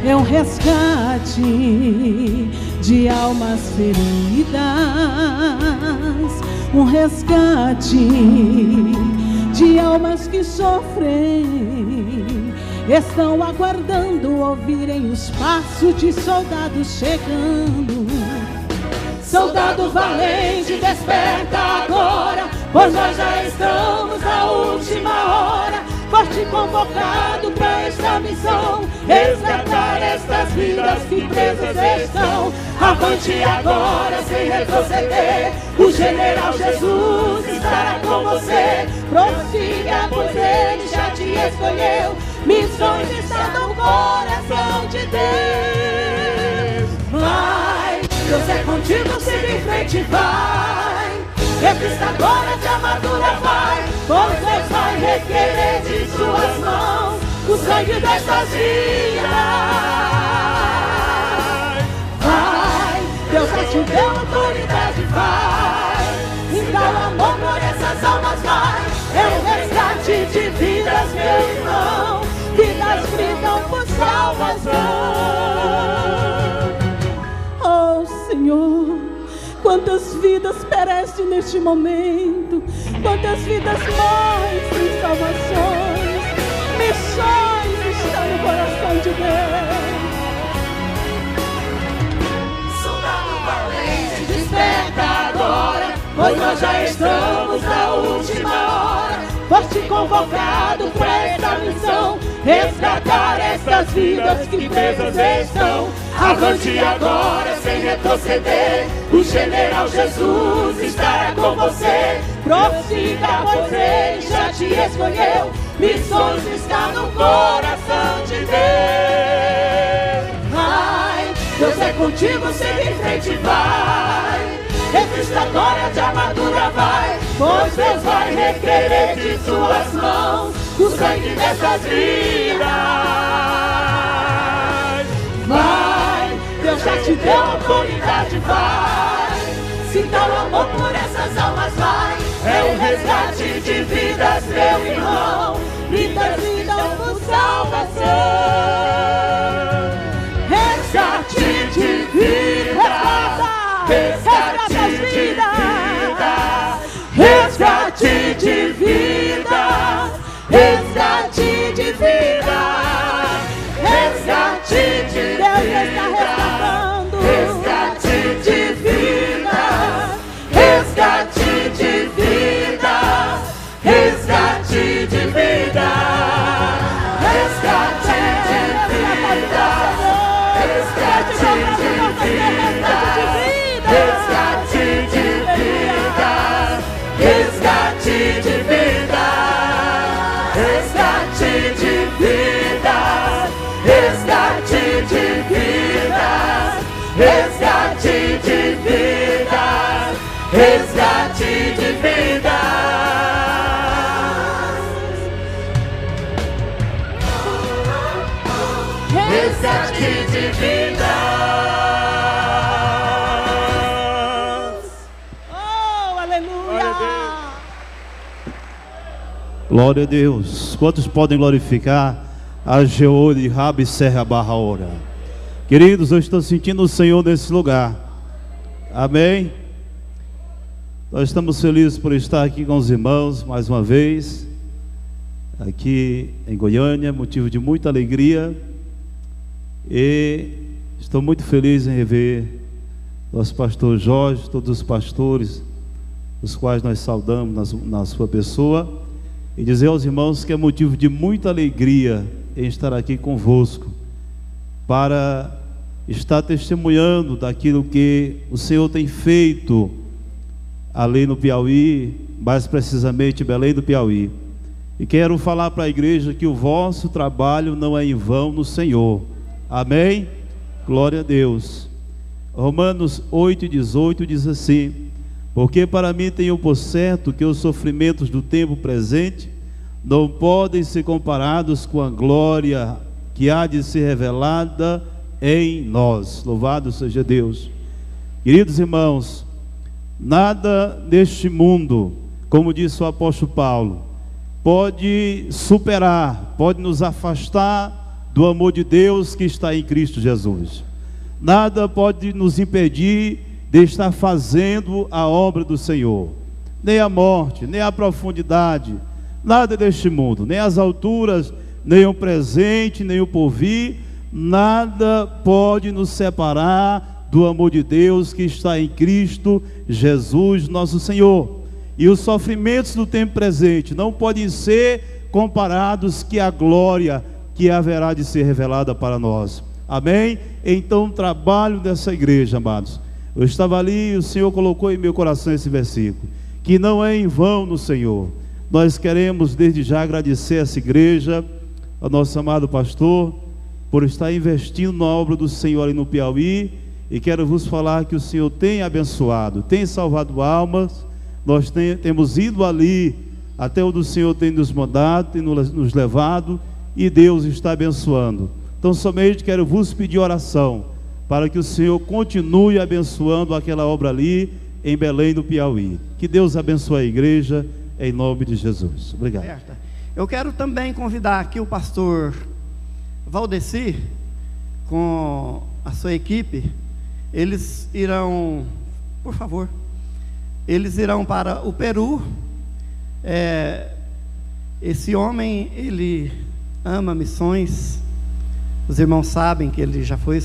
É um resgate de almas feridas, um resgate de almas que sofrem, estão aguardando ouvirem os passos de soldados chegando. Soldado valente, desperta agora, pois nós já estamos na última hora. Forte convocado para esta missão, resgatar estas vidas que presas estão. Avante agora sem retroceder, o general Jesus estará com você. Prossiga, pois ele já te escolheu, missões estão no coração de Deus. Vai, Deus é contigo, siga em frente, vai. Revista agora de armadura, vai, pois Deus vai requerer de suas mãos o sangue destas vidas. Vai, Deus já te deu autoridade, vai. Então amor por essas almas, vai. É um resgate de vidas, meu irmão. Vidas gritam por salvação. Oh Senhor, quantas vidas perecem neste momento, quantas vidas morrem sem salvações. Missões estão no coração de Deus. Soldado valente, desperta agora, pois nós já estamos na última hora. Foste convocado para esta missão, resgatar estas vidas que presas estão. Avante agora sem retroceder, o general Jesus estará com você. Prossiga, pois ele já te escolheu, missões estão no coração de Deus. Vai, Deus é contigo, segue em frente, vai. Revista agora de armadura, vai, pois Deus vai requerer de suas mãos o sangue dessas vidas. Vai, Deus já te deu autoridade, vai. Sinta o amor por essas almas, vai. É um resgate de vidas, meu irmão. Vidas vidas por salvação. Resgate de vidas. Resgate de vida, resgate de vida, resgate de vida, resgate de vida, resgate de vida, resgate de vida, resgate. resgate de vidas, resgate de vidas. Resgate de vidas. Oh, aleluia! Glória a Deus. Quantos podem glorificar a Jeová de Rabi Serra Barra Ora? Queridos, eu estou sentindo o Senhor nesse lugar. Amém? Nós estamos felizes por estar aqui com os irmãos mais uma vez, aqui em Goiânia, motivo de muita alegria. E estou muito feliz em rever nosso pastor Jorge, todos os pastores, os quais nós saudamos na sua pessoa, e dizer aos irmãos que é motivo de muita alegria em estar aqui convosco, para estar testemunhando daquilo que o Senhor tem feito ali no Piauí, mais precisamente em Belém do Piauí. E quero falar para a igreja que o vosso trabalho não é em vão no Senhor. Amém? Glória a Deus. Romanos 8,18 diz assim: porque para mim tenho por certo que os sofrimentos do tempo presente não podem ser comparados com a glória que há de ser revelada em nós. Louvado seja Deus. Queridos irmãos, nada neste mundo, como disse o apóstolo Paulo, pode superar, pode nos afastar do amor de Deus que está em Cristo Jesus. Nada pode nos impedir de estar fazendo a obra do Senhor. Nem a morte, nem a profundidade, nada deste mundo, nem as alturas, nem o presente, nem o porvir, nada pode nos separar do amor de Deus que está em Cristo Jesus nosso Senhor. E os sofrimentos do tempo presente não podem ser comparados com a glória que haverá de ser revelada para nós. Amém? Então, o trabalho dessa igreja, amados, eu estava ali e o Senhor colocou em meu coração esse versículo, que não é em vão no Senhor. Nós queremos desde já agradecer essa igreja, ao nosso amado pastor, por estar investindo na obra do Senhor ali no Piauí, e quero vos falar que o Senhor tem abençoado, tem salvado almas. Nós temos ido ali até onde o Senhor tem nos mandado, tem nos levado, e Deus está abençoando. Então somente quero vos pedir oração para que o Senhor continue abençoando aquela obra ali em Belém do Piauí. Que Deus abençoe a igreja em nome de Jesus. Obrigado. Eu quero também convidar aqui o pastor Valdeci com a sua equipe. Eles irão, por favor, eles irão para o Peru. Esse homem, ele ama missões. Os irmãos sabem que ele já foi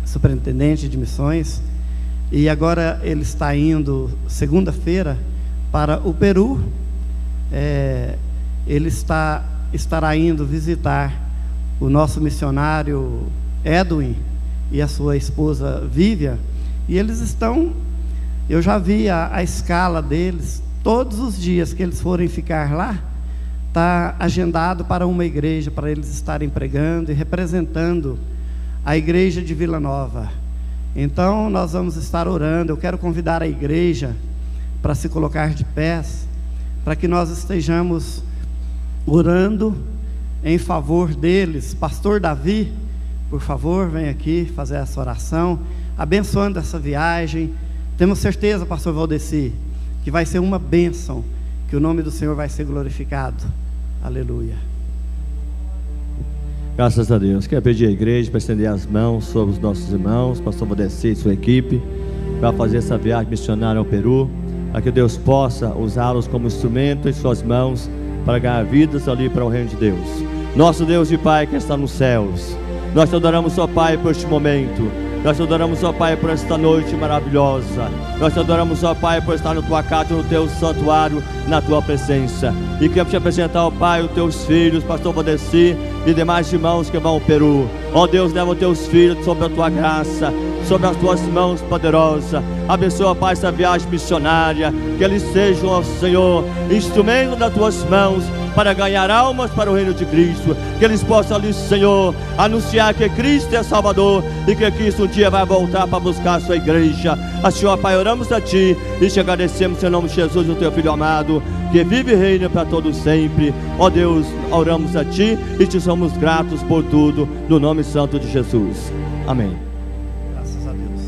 superintendente de missões, e agora ele está indo segunda-feira para o Peru. Ele estará indo visitar o nosso missionário Edwin e a sua esposa Vivian, e eles estão, eu já vi a escala deles, todos os dias que eles forem ficar lá, está agendado para uma igreja, para eles estarem pregando e representando a igreja de Vila Nova. Então nós vamos estar orando. Eu quero convidar a igreja para se colocar de pés, para que nós estejamos orando em favor deles. Pastor Davi, por favor, vem aqui fazer essa oração, abençoando essa viagem. Temos certeza, pastor Valdeci, que vai ser uma bênção, que o nome do Senhor vai ser glorificado. Aleluia. Graças a Deus. Quero pedir à igreja para estender as mãos sobre os nossos irmãos, pastor Valdeci e sua equipe, para fazer essa viagem missionária ao Peru, para que Deus possa usá-los como instrumento em suas mãos, para ganhar vidas ali para o reino de Deus. Nosso Deus e Pai que está nos céus, nós te adoramos, ó Pai, por este momento. Nós te adoramos, ó Pai, por esta noite maravilhosa. Nós te adoramos, ó Pai, por estar na tua casa, no teu santuário, na tua presença. E queremos te apresentar, ó Pai, os teus filhos, pastor Valdeci e demais irmãos que vão ao Peru. Ó Deus, leva os teus filhos sobre a tua graça, sobre as tuas mãos poderosas. Abençoa, Pai, essa viagem missionária, que eles sejam, ó Senhor, instrumento das tuas mãos para ganhar almas para o reino de Cristo, que eles possam ali, Senhor, anunciar que Cristo é Salvador e que Cristo um dia vai voltar para buscar a sua igreja. Assim, ó Pai, oramos a Ti e te agradecemos em nome de Jesus, o Teu Filho amado, que vive e reina para todos sempre. Ó Deus, oramos a Ti e Te somos gratos por tudo, no nome santo de Jesus. Amém. Graças a Deus.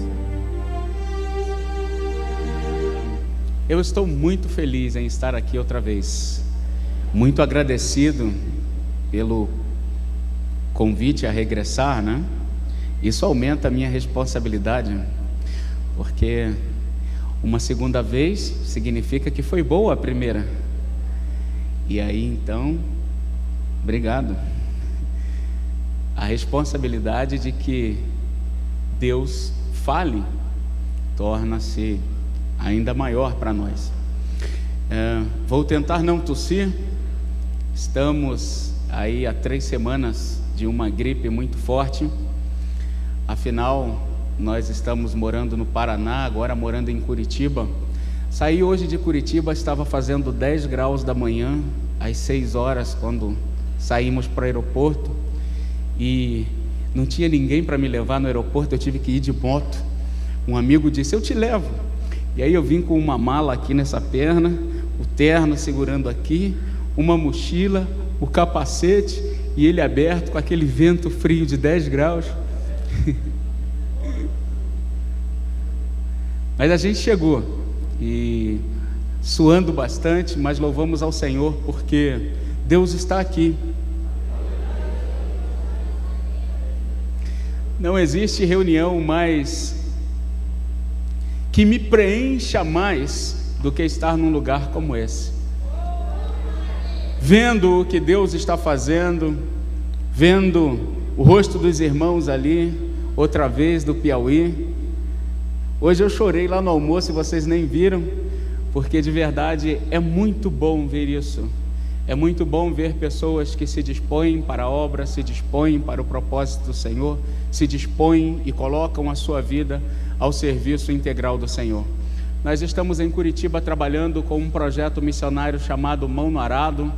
Eu estou muito feliz em estar aqui outra vez. Muito agradecido pelo convite a regressar, né? Isso aumenta a minha responsabilidade, porque uma segunda vez significa que foi boa a primeira. E aí então, obrigado. A responsabilidade de que Deus fale torna-se ainda maior para nós. Vou tentar não tossir. Estamos aí há 3 semanas de uma gripe muito forte. Afinal, nós estamos morando no Paraná, agora morando em Curitiba. Saí hoje de Curitiba, estava fazendo 10 graus da manhã, às 6 horas, quando saímos para o aeroporto. E não tinha ninguém para me levar no aeroporto, eu tive que ir de moto. Um amigo disse, eu te levo. E aí eu vim com uma mala aqui nessa perna, o terno segurando aqui, uma mochila, o capacete e ele aberto com aquele vento frio de 10 graus. Mas a gente chegou e suando bastante, mas louvamos ao Senhor porque Deus está aqui. Não existe reunião mais que me preencha mais do que estar num lugar como esse, vendo o que Deus está fazendo, vendo o rosto dos irmãos ali, outra vez do Piauí. Hoje eu chorei lá no almoço e vocês nem viram, porque de verdade é muito bom ver isso. É muito bom ver pessoas que se dispõem para a obra, se dispõem para o propósito do Senhor, se dispõem e colocam a sua vida ao serviço integral do Senhor. Nós estamos em Curitiba trabalhando com um projeto missionário chamado Mão no Arado.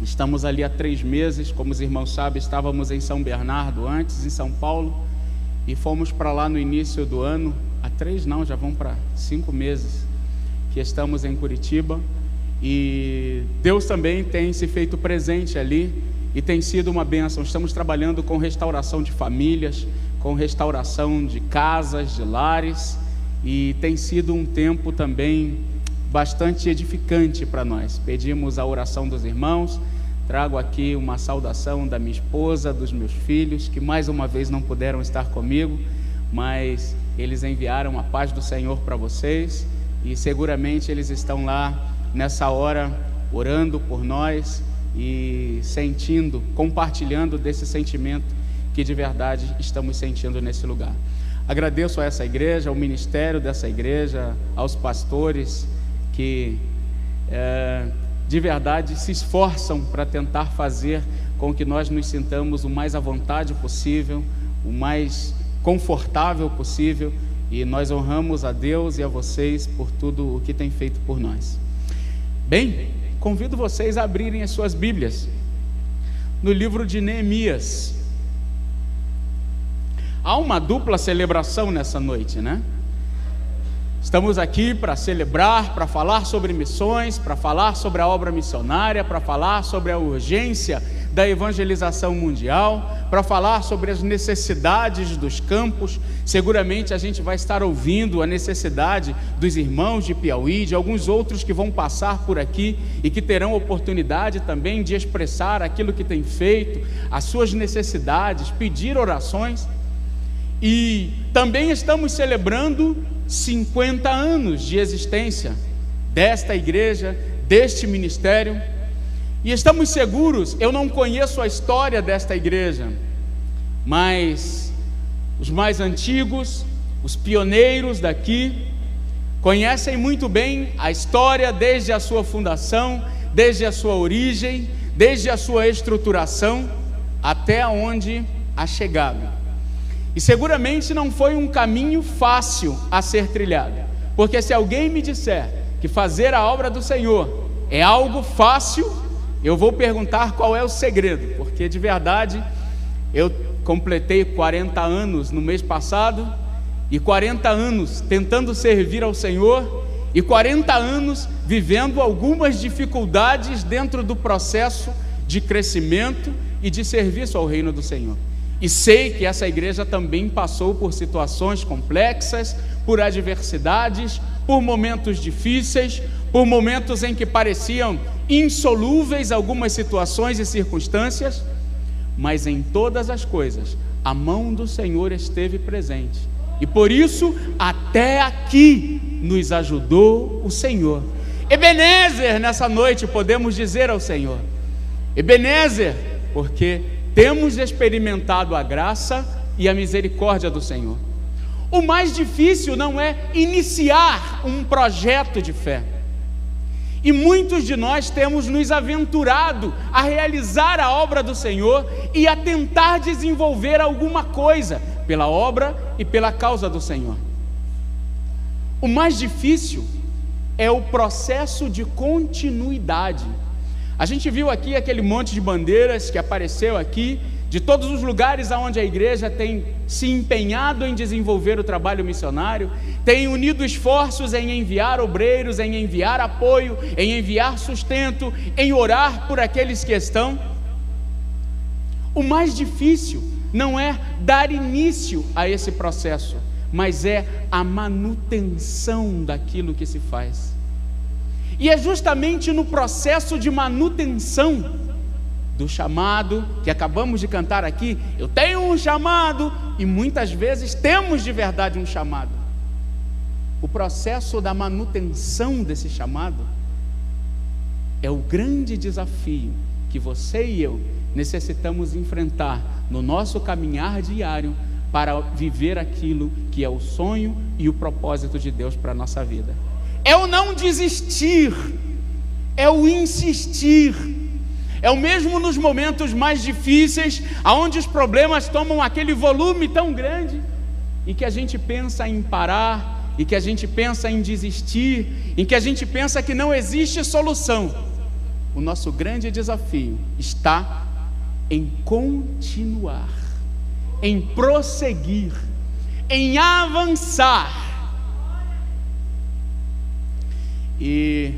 Estamos ali há 3 meses, como os irmãos sabem, estávamos em São Bernardo antes, em São Paulo, e fomos para lá no início do ano, há 3 não, já vão para 5 meses que estamos em Curitiba, e Deus também tem se feito presente ali, e tem sido uma bênção. Estamos trabalhando com restauração de famílias, com restauração de casas, de lares, e tem sido um tempo também bastante edificante para nós. Pedimos a oração dos irmãos. Trago aqui uma saudação da minha esposa, dos meus filhos, que mais uma vez não puderam estar comigo, mas eles enviaram a paz do Senhor para vocês, e seguramente eles estão lá nessa hora orando por nós e sentindo, compartilhando desse sentimento que de verdade estamos sentindo nesse lugar. Agradeço a essa igreja, ao ministério dessa igreja, aos pastores que de verdade se esforçam para tentar fazer com que nós nos sintamos o mais à vontade possível, o mais confortável possível, e nós honramos a Deus e a vocês por tudo o que tem feito por nós. Bem, convido vocês a abrirem as suas Bíblias no livro de Neemias. Há uma dupla celebração nessa noite, né? Estamos aqui para celebrar, para falar sobre missões, para falar sobre a obra missionária, para falar sobre a urgência da evangelização mundial, para falar sobre as necessidades dos campos. Seguramente a gente vai estar ouvindo a necessidade dos irmãos de Piauí, de alguns outros que vão passar por aqui e que terão oportunidade também de expressar aquilo que tem feito, as suas necessidades, pedir orações. E também estamos celebrando 50 anos de existência desta igreja, deste ministério, e estamos seguros, eu não conheço a história desta igreja, mas os mais antigos, os pioneiros daqui, conhecem muito bem a história desde a sua fundação, desde a sua origem, desde a sua estruturação, até onde a chegada. E seguramente não foi um caminho fácil a ser trilhado, porque se alguém me disser que fazer a obra do Senhor é algo fácil, eu vou perguntar qual é o segredo, porque de verdade eu completei 40 anos no mês passado, e 40 anos tentando servir ao Senhor, e 40 anos vivendo algumas dificuldades dentro do processo de crescimento e de serviço ao reino do Senhor. E sei que essa igreja também passou por situações complexas, por adversidades, por momentos difíceis, por momentos em que pareciam insolúveis algumas situações e circunstâncias, mas em todas as coisas a mão do Senhor esteve presente, e por isso até aqui nos ajudou o Senhor. Ebenezer, nessa noite podemos dizer ao Senhor, Ebenezer, porque temos experimentado a graça e a misericórdia do Senhor. O mais difícil não é iniciar um projeto de fé, e muitos de nós temos nos aventurado a realizar a obra do Senhor e a tentar desenvolver alguma coisa pela obra e pela causa do Senhor. O mais difícil é o processo de continuidade. A gente viu aqui aquele monte de bandeiras que apareceu aqui, de todos os lugares onde a igreja tem se empenhado em desenvolver o trabalho missionário, tem unido esforços em enviar obreiros, em enviar apoio, em enviar sustento, em orar por aqueles que estão. O mais difícil não é dar início a esse processo, mas é a manutenção daquilo que se faz. E é justamente no processo de manutenção do chamado, que acabamos de cantar aqui, eu tenho um chamado, e muitas vezes temos de verdade um chamado. O processo da manutenção desse chamado é o grande desafio que você e eu necessitamos enfrentar no nosso caminhar diário para viver aquilo que é o sonho e o propósito de Deus para a nossa vida. É o não desistir, é o insistir. É o mesmo nos momentos mais difíceis, aonde os problemas tomam aquele volume tão grande, e que a gente pensa em parar, e que a gente pensa em desistir, em que a gente pensa que não existe solução. O nosso grande desafio está em continuar, em prosseguir, em avançar. E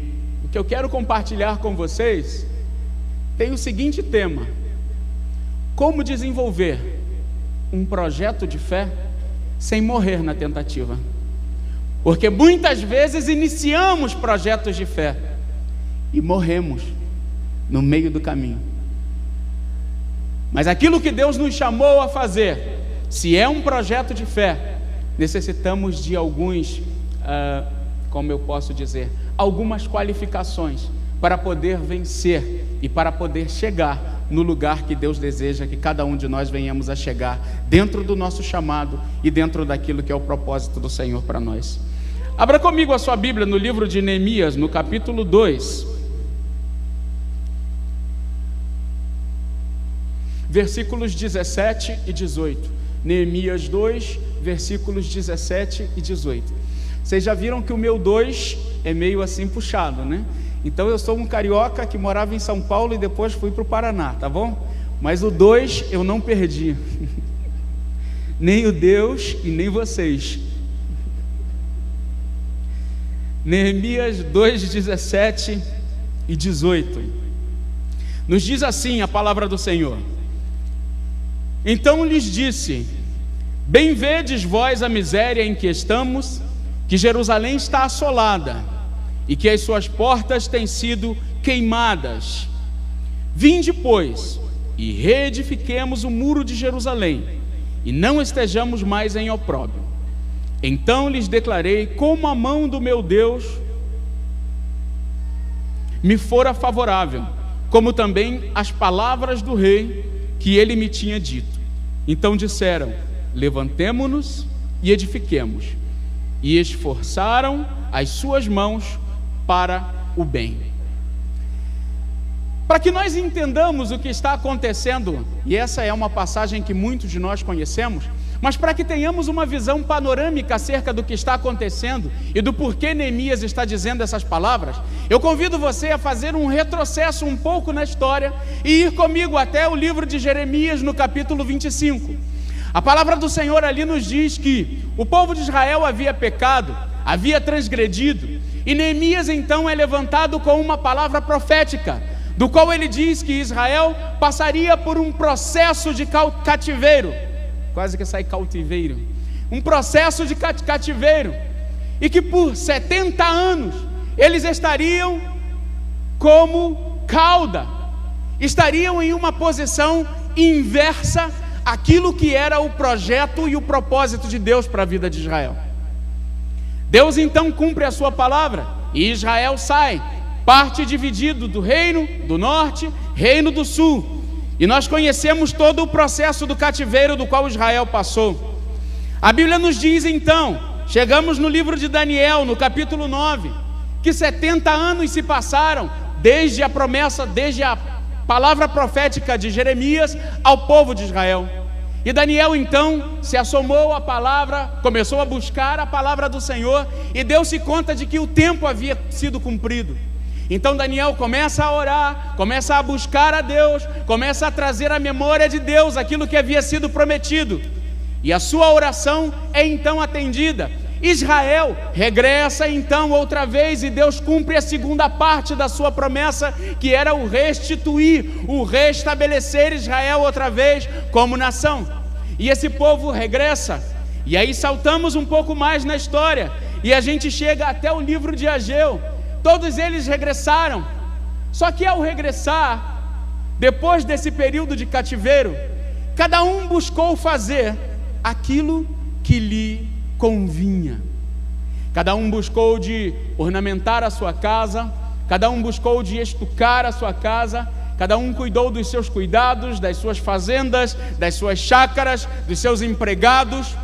o que eu quero compartilhar com vocês tem o seguinte tema: como desenvolver um projeto de fé sem morrer na tentativa. Porque muitas vezes iniciamos projetos de fé e morremos no meio do caminho. Mas aquilo que Deus nos chamou a fazer, se é um projeto de fé, necessitamos de alguns, como eu posso dizer, algumas qualificações para poder vencer e para poder chegar no lugar que Deus deseja que cada um de nós venhamos a chegar, dentro do nosso chamado e dentro daquilo que é o propósito do Senhor para nós. Abra comigo a sua Bíblia no livro de Neemias, no capítulo 2, versículos 17 e 18. Neemias 2, versículos 17 e 18. Vocês já viram que o meu 2 é meio assim puxado, né? Então eu sou um carioca que morava em São Paulo e depois fui para o Paraná, tá bom? Mas o 2 eu não perdi. Nem o Deus e nem vocês. Neemias 2, 17 e 18. Nos diz assim a palavra do Senhor: então lhes disse: bem vedes vós a miséria em que estamos, que Jerusalém está assolada, e que as suas portas têm sido queimadas. Vinde, pois, e reedifiquemos o muro de Jerusalém, e não estejamos mais em opróbrio. Então lhes declarei como a mão do meu Deus me fora favorável, como também as palavras do rei que ele me tinha dito. Então disseram: levantemo-nos e edifiquemos. E esforçaram as suas mãos para o bem. Para que nós entendamos o que está acontecendo, e essa é uma passagem que muitos de nós conhecemos, Mas para que tenhamos uma visão panorâmica acerca do que está acontecendo e do porquê Neemias está dizendo essas palavras, eu convido você a fazer um retrocesso um pouco na história e ir comigo até o livro de Jeremias, no capítulo 25. A palavra do Senhor ali nos diz que o povo de Israel havia pecado, havia transgredido, e Neemias então é levantado com uma palavra profética, do qual ele diz que Israel passaria por um processo de cativeiro, quase que sai cautiveiro, um processo de cativeiro, e que por 70 anos eles estariam como cauda, estariam em uma posição inversa àquilo que era o projeto e o propósito de Deus para a vida de Israel. Deus então cumpre a sua palavra, e Israel sai, parte dividido do reino do norte, reino do sul. E nós conhecemos todo o processo do cativeiro do qual Israel passou. A Bíblia nos diz então, chegamos no livro de Daniel, no capítulo 9, que 70 anos se passaram desde a promessa, desde a palavra profética de Jeremias ao povo de Israel. E Daniel então se assomou à palavra, começou a buscar a palavra do Senhor, e deu-se conta de que o tempo havia sido cumprido. Então Daniel começa a orar, começa a buscar a Deus, começa a trazer à memória de Deus aquilo que havia sido prometido, e a sua oração é então atendida. Israel regressa então outra vez, e Deus cumpre a segunda parte da sua promessa, que era o restituir, o restabelecer Israel outra vez como nação. E esse povo regressa, e aí saltamos um pouco mais na história, e a gente chega até o livro de Ageu. Todos eles regressaram, só que ao regressar, depois desse período de cativeiro, cada um buscou fazer aquilo que lhe convinha. Cada um buscou de ornamentar a sua casa, cada um buscou de estucar a sua casa, cada um cuidou dos seus cuidados, das suas fazendas, das suas chácaras, dos seus empregados.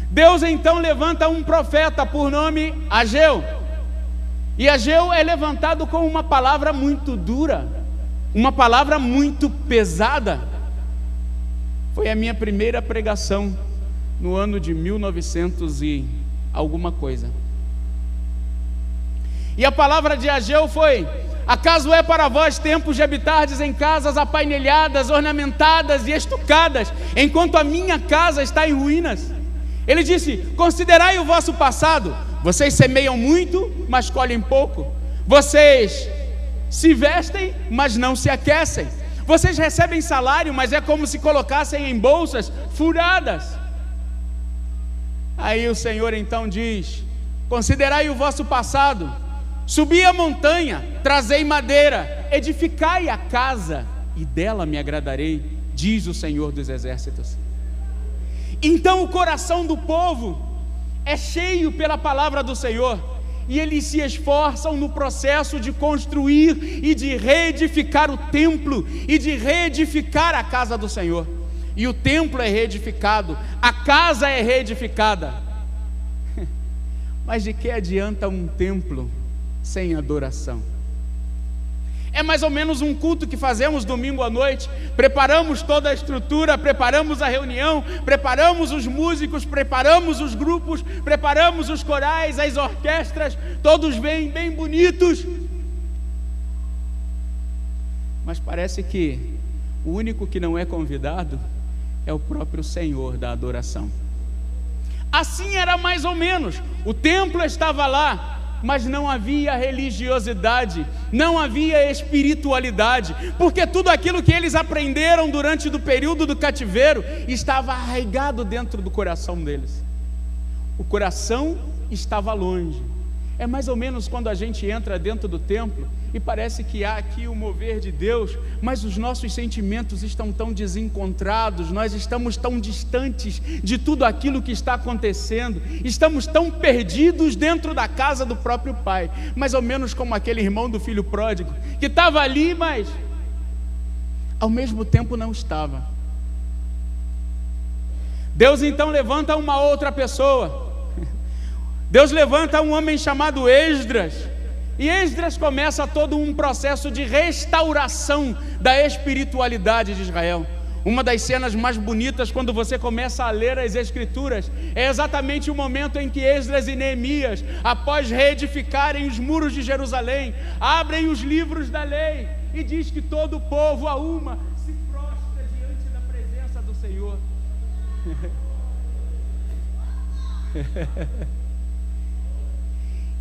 Deus então levanta um profeta por nome Ageu, e Ageu é levantado com uma palavra muito dura, uma palavra muito pesada. Foi a minha primeira pregação no ano de 1900 e alguma coisa. E a palavra de Ageu foi: acaso é para vós tempos de habitardes em casas apainelhadas, ornamentadas e estucadas, enquanto a minha casa está em ruínas? Ele disse: considerai o vosso passado. Vocês semeiam muito, mas colhem pouco. Vocês se vestem, mas não se aquecem. Vocês recebem salário, mas é como se colocassem em bolsas furadas. Aí o Senhor então diz: considerai o vosso passado. Subi a montanha, trazei madeira, edificai a casa, e dela me agradarei, diz o Senhor dos Exércitos. Então o coração do povo é cheio pela palavra do Senhor, e eles se esforçam no processo de construir e de reedificar o templo, e de reedificar a casa do Senhor. E o templo é reedificado, a casa é reedificada. Mas de que adianta um templo sem adoração? É mais ou menos um culto que fazemos domingo à noite. Preparamos toda a estrutura, preparamos a reunião, preparamos os músicos, preparamos os grupos, preparamos os corais, as orquestras, todos vêm bem bonitos. Mas parece que o único que não é convidado é o próprio Senhor da adoração. Assim era mais ou menos. O templo estava lá, mas não havia religiosidade, não havia espiritualidade, porque tudo aquilo que eles aprenderam durante o período do cativeiro estava arraigado dentro do coração deles. O coração estava longe. É mais ou menos quando a gente entra dentro do templo e parece que há aqui o mover de Deus, mas os nossos sentimentos estão tão desencontrados, nós estamos tão distantes de tudo aquilo que está acontecendo, estamos tão perdidos dentro da casa do próprio Pai, mais ou menos como aquele irmão do filho pródigo, que estava ali, mas ao mesmo tempo não estava. Deus então levanta uma outra pessoa. Deus levanta um homem chamado Esdras, e Esdras começa todo um processo de restauração da espiritualidade de Israel. Uma das cenas mais bonitas quando você começa a ler as Escrituras é exatamente o momento em que Esdras e Neemias, após reedificarem os muros de Jerusalém, abrem os livros da lei e diz que todo o povo a uma se prostra diante da presença do Senhor.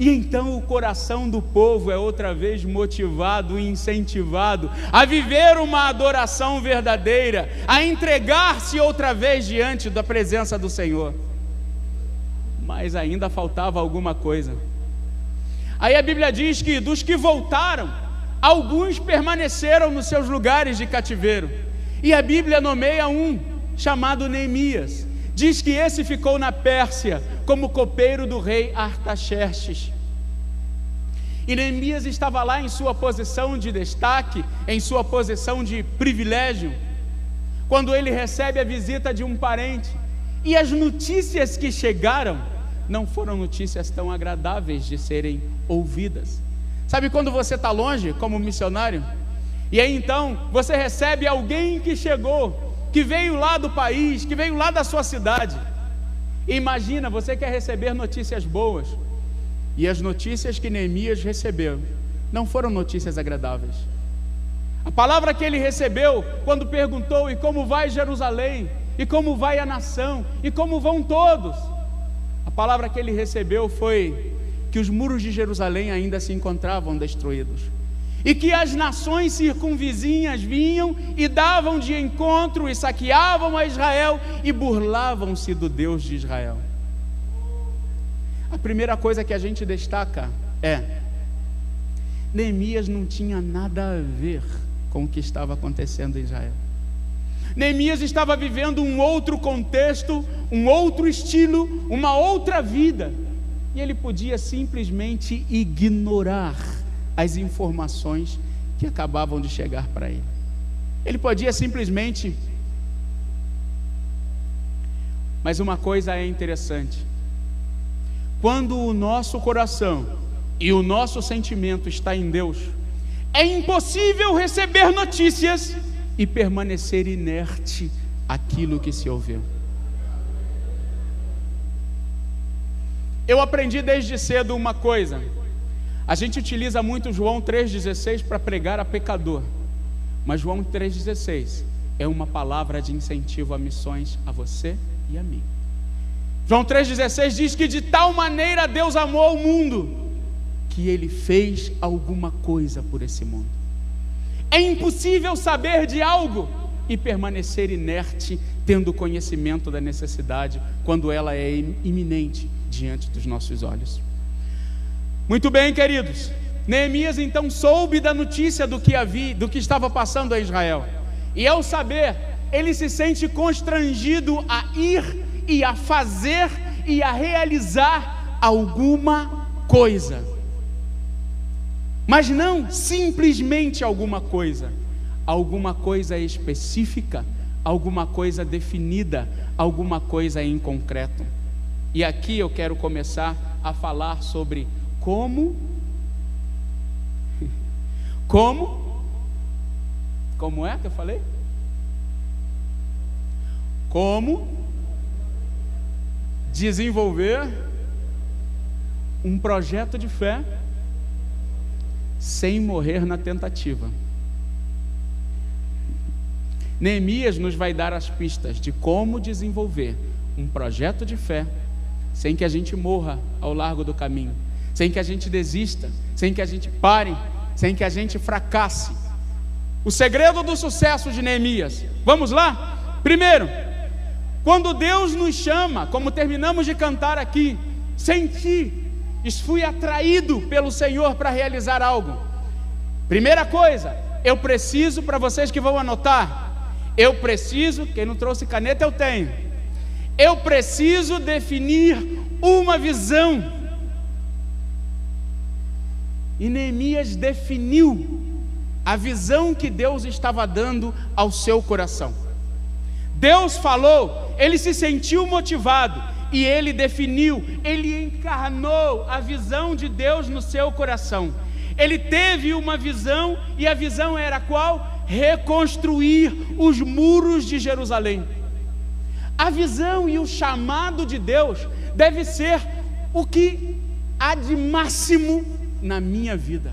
E então o coração do povo é outra vez motivado e incentivado a viver uma adoração verdadeira, a entregar-se outra vez diante da presença do Senhor. Mas ainda faltava alguma coisa. Aí a Bíblia diz que dos que voltaram, alguns permaneceram nos seus lugares de cativeiro. E a Bíblia nomeia um chamado Neemias. Diz que esse ficou na Pérsia como copeiro do rei Artaxerxes. E Neemias estava lá em sua posição de destaque, em sua posição de privilégio, quando ele recebe a visita de um parente. E as notícias que chegaram não foram notícias tão agradáveis de serem ouvidas. Sabe quando você está longe como missionário? E aí então você recebe alguém que chegou, que veio lá do país, que veio lá da sua cidade. E imagina, você quer receber notícias boas. E as notícias que Neemias recebeu não foram notícias agradáveis. A palavra que ele recebeu quando perguntou: e como vai Jerusalém? E como vai a nação? E como vão todos? A palavra que ele recebeu foi que os muros de Jerusalém ainda se encontravam destruídos. E que as nações circunvizinhas vinham e davam de encontro e saqueavam a Israel e burlavam-se do Deus de Israel. A primeira coisa que a gente destaca é: Neemias não tinha nada a ver com o que estava acontecendo em Israel. Neemias estava vivendo um outro contexto, um outro estilo, uma outra vida, e ele podia simplesmente ignorar as informações que acabavam de chegar para ele. Ele podia simplesmente... Mas uma coisa é interessante: quando o nosso coração e o nosso sentimento está em Deus, é impossível receber notícias e permanecer inerte àquilo que se ouviu. Eu aprendi desde cedo uma coisa. A gente utiliza muito João 3,16 para pregar a pecador, mas João 3,16 é uma palavra de incentivo a missões a você e a mim. João 3,16 diz que de tal maneira Deus amou o mundo, que Ele fez alguma coisa por esse mundo. É impossível saber de algo e permanecer inerte, tendo conhecimento da necessidade, quando ela é iminente diante dos nossos olhos. Muito bem, queridos. Neemias então soube da notícia do que estava passando a Israel. E ao saber, ele se sente constrangido a ir e a fazer e a realizar alguma coisa. Mas não simplesmente alguma coisa específica, alguma coisa definida, alguma coisa em concreto. E aqui eu quero começar a falar sobre como é que eu falei? Como desenvolver um projeto de fé sem morrer na tentativa. Neemias nos vai dar as pistas de como desenvolver um projeto de fé sem que a gente morra ao largo do caminho, sem que a gente desista, sem que a gente pare, sem que a gente fracasse. O segredo do sucesso de Neemias, vamos lá? Primeiro, quando Deus nos chama, como terminamos de cantar aqui, fui atraído pelo Senhor para realizar algo. Primeira coisa, eu preciso, para vocês que vão anotar, quem não trouxe caneta eu tenho, eu preciso definir uma visão. E Neemias definiu a visão que Deus estava dando ao seu coração. Deus falou, ele se sentiu motivado e ele definiu, ele encarnou a visão de Deus no seu coração. Ele teve uma visão e a visão era qual? reconstruir os muros de Jerusalém. A visão e o chamado de Deus deve ser o que há de máximo na minha vida.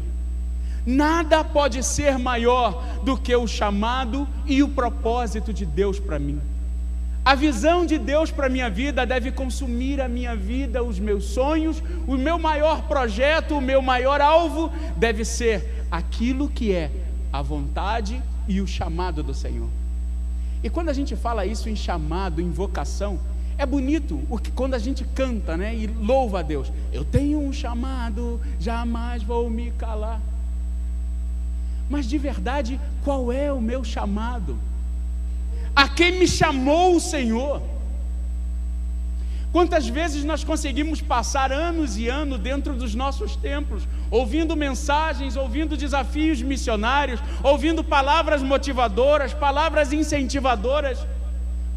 Nada pode ser maior do que o chamado e o propósito de Deus para mim. A visão de Deus para a minha vida deve consumir a minha vida, os meus sonhos, o meu maior projeto, o meu maior alvo deve ser aquilo que é a vontade e o chamado do Senhor. E quando a gente fala isso em chamado, em vocação, é bonito quando a gente canta, né, e louva a Deus. Eu tenho um chamado, jamais vou me calar. Mas de verdade, qual é o meu chamado? A quem me chamou o Senhor? Quantas vezes nós conseguimos passar anos e anos dentro dos nossos templos, ouvindo mensagens, ouvindo desafios missionários, ouvindo palavras motivadoras, palavras incentivadoras,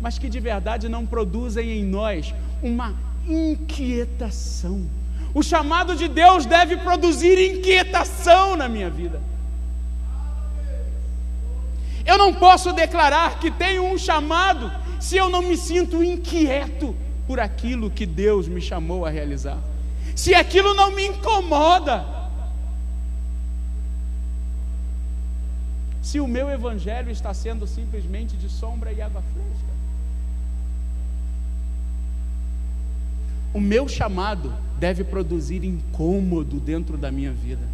mas que de verdade não produzem em nós uma inquietação. O chamado de Deus deve produzir inquietação na minha vida. Eu não posso declarar que tenho um chamado se eu não me sinto inquieto por aquilo que Deus me chamou a realizar, se aquilo não me incomoda, se o meu evangelho está sendo simplesmente de sombra e água fresca. O meu chamado deve produzir incômodo dentro da minha vida.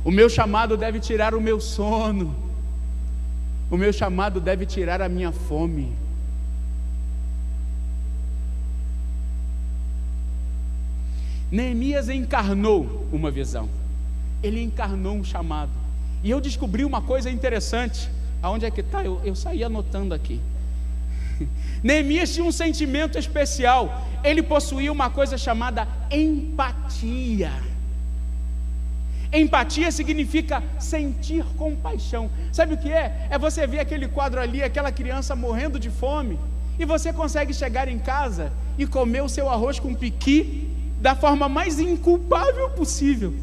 O meu chamado deve tirar o meu sono. O meu chamado deve tirar a minha fome. Neemias encarnou uma visão. Ele encarnou um chamado. E eu descobri uma coisa interessante. Aonde é que está? Eu saí anotando aqui. Neemias tinha um sentimento especial. Ele possuía uma coisa chamada empatia. Empatia significa sentir compaixão. Sabe o que é? É você ver aquele quadro ali, aquela criança morrendo de fome, e você consegue chegar em casa e comer o seu arroz com piqui da forma mais inculpável possível.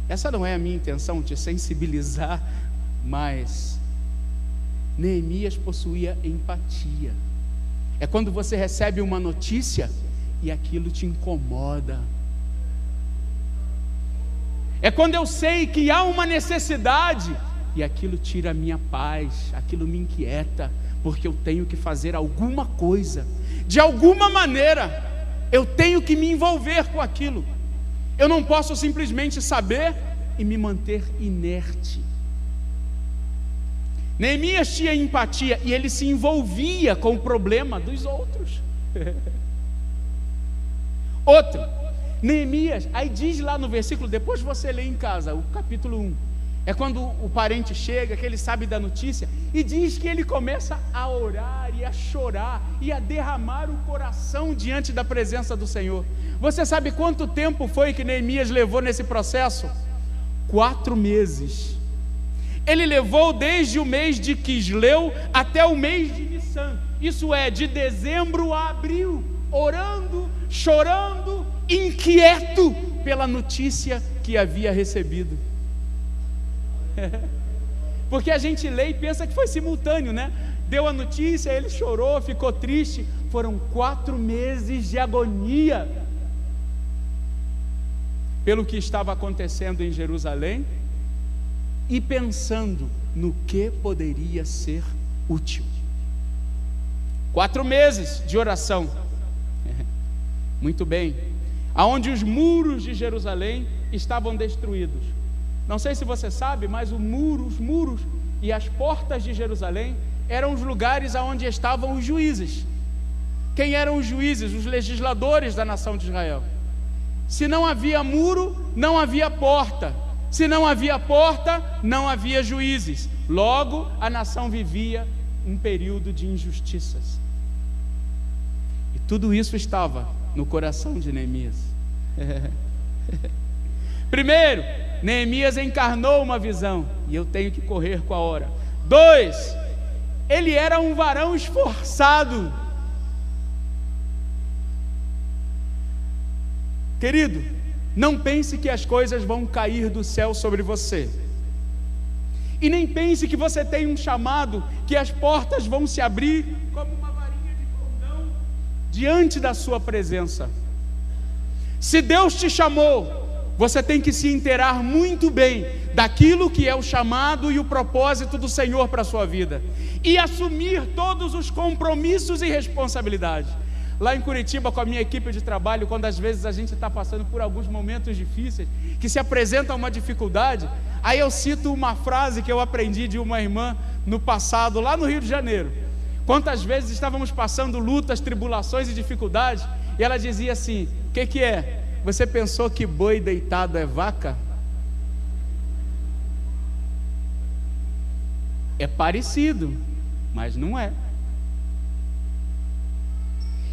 Essa não é a minha intenção, te sensibilizar, mas Neemias possuía empatia. É quando você recebe uma notícia e aquilo te incomoda. É quando eu sei que há uma necessidade e aquilo tira a minha paz, aquilo me inquieta, porque eu tenho que fazer alguma coisa, de alguma maneira, eu tenho que me envolver com aquilo. Eu não posso simplesmente saber e me manter inerte. Neemias tinha empatia e ele se envolvia com o problema dos outros. Outro, Neemias, aí diz lá no versículo, depois você lê em casa, o capítulo 1, é quando o parente chega, que ele sabe da notícia, e diz que ele começa a orar e a chorar e a derramar o coração diante da presença do Senhor. Você sabe quanto tempo foi que Neemias levou nesse processo? 4 meses. Ele levou desde o mês de Quisleu até o mês de Nissan, isso é, de dezembro a abril, orando, chorando, inquieto pela notícia que havia recebido. Porque a gente lê e pensa que foi simultâneo, né? Deu a notícia, ele chorou, ficou triste. Foram 4 meses de agonia pelo que estava acontecendo em Jerusalém e pensando no que poderia ser útil. 4 meses de oração. Muito bem. Aonde os muros de Jerusalém estavam destruídos. Não sei se você sabe, mas os muros e as portas de Jerusalém eram os lugares aonde estavam os juízes. Quem eram os juízes? Os legisladores da nação de Israel. Se não havia muro, não havia porta. Se não havia porta, não havia juízes. Logo, a nação vivia um período de injustiças. E tudo isso estava no coração de Neemias. Primeiro, Neemias encarnou uma visão, e eu tenho que correr com a hora. 2, ele era um varão esforçado. Querido, Não pense que as coisas vão cair do céu sobre você. E nem pense que você tem um chamado, que as portas vão se abrir como uma varinha de condão diante da sua presença. Se Deus te chamou, você tem que se inteirar muito bem daquilo que é o chamado e o propósito do Senhor para a sua vida, e assumir todos os compromissos e responsabilidades. Lá em Curitiba, com a minha equipe de trabalho, quando às vezes a gente está passando por alguns momentos difíceis, que se apresenta uma dificuldade, aí eu cito uma frase que eu aprendi de uma irmã no passado, lá no Rio de Janeiro. Quantas vezes estávamos passando lutas, tribulações e dificuldades, e ela dizia assim: o que é? Você pensou que boi deitado é vaca? É parecido, mas não é.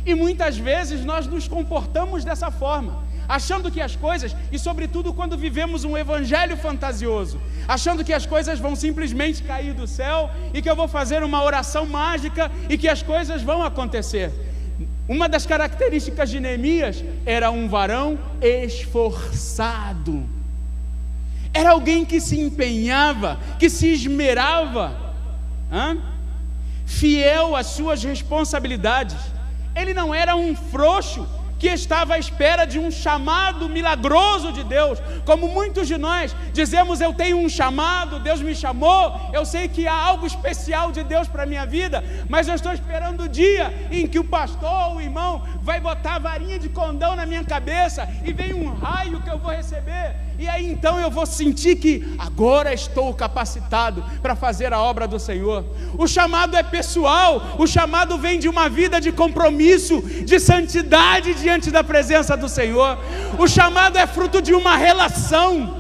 E muitas vezes nós nos comportamos dessa forma, achando que as coisas, e sobretudo quando vivemos um evangelho fantasioso, achando que as coisas vão simplesmente cair do céu, e que eu vou fazer uma oração mágica, e que as coisas vão acontecer. Uma das características de Neemias era um varão esforçado, era alguém que se empenhava, que se esmerava, fiel às suas responsabilidades. Ele não era um frouxo que estava à espera de um chamado milagroso de Deus, como muitos de nós dizemos: eu tenho um chamado, Deus me chamou, eu sei que há algo especial de Deus para a minha vida, mas eu estou esperando o dia em que o pastor, o irmão, vai botar a varinha de condão na minha cabeça, e vem um raio que eu vou receber, e aí então eu vou sentir que agora estou capacitado para fazer a obra do Senhor. O chamado é pessoal, o chamado vem de uma vida de compromisso, de santidade diante da presença do Senhor. O chamado é fruto de uma relação.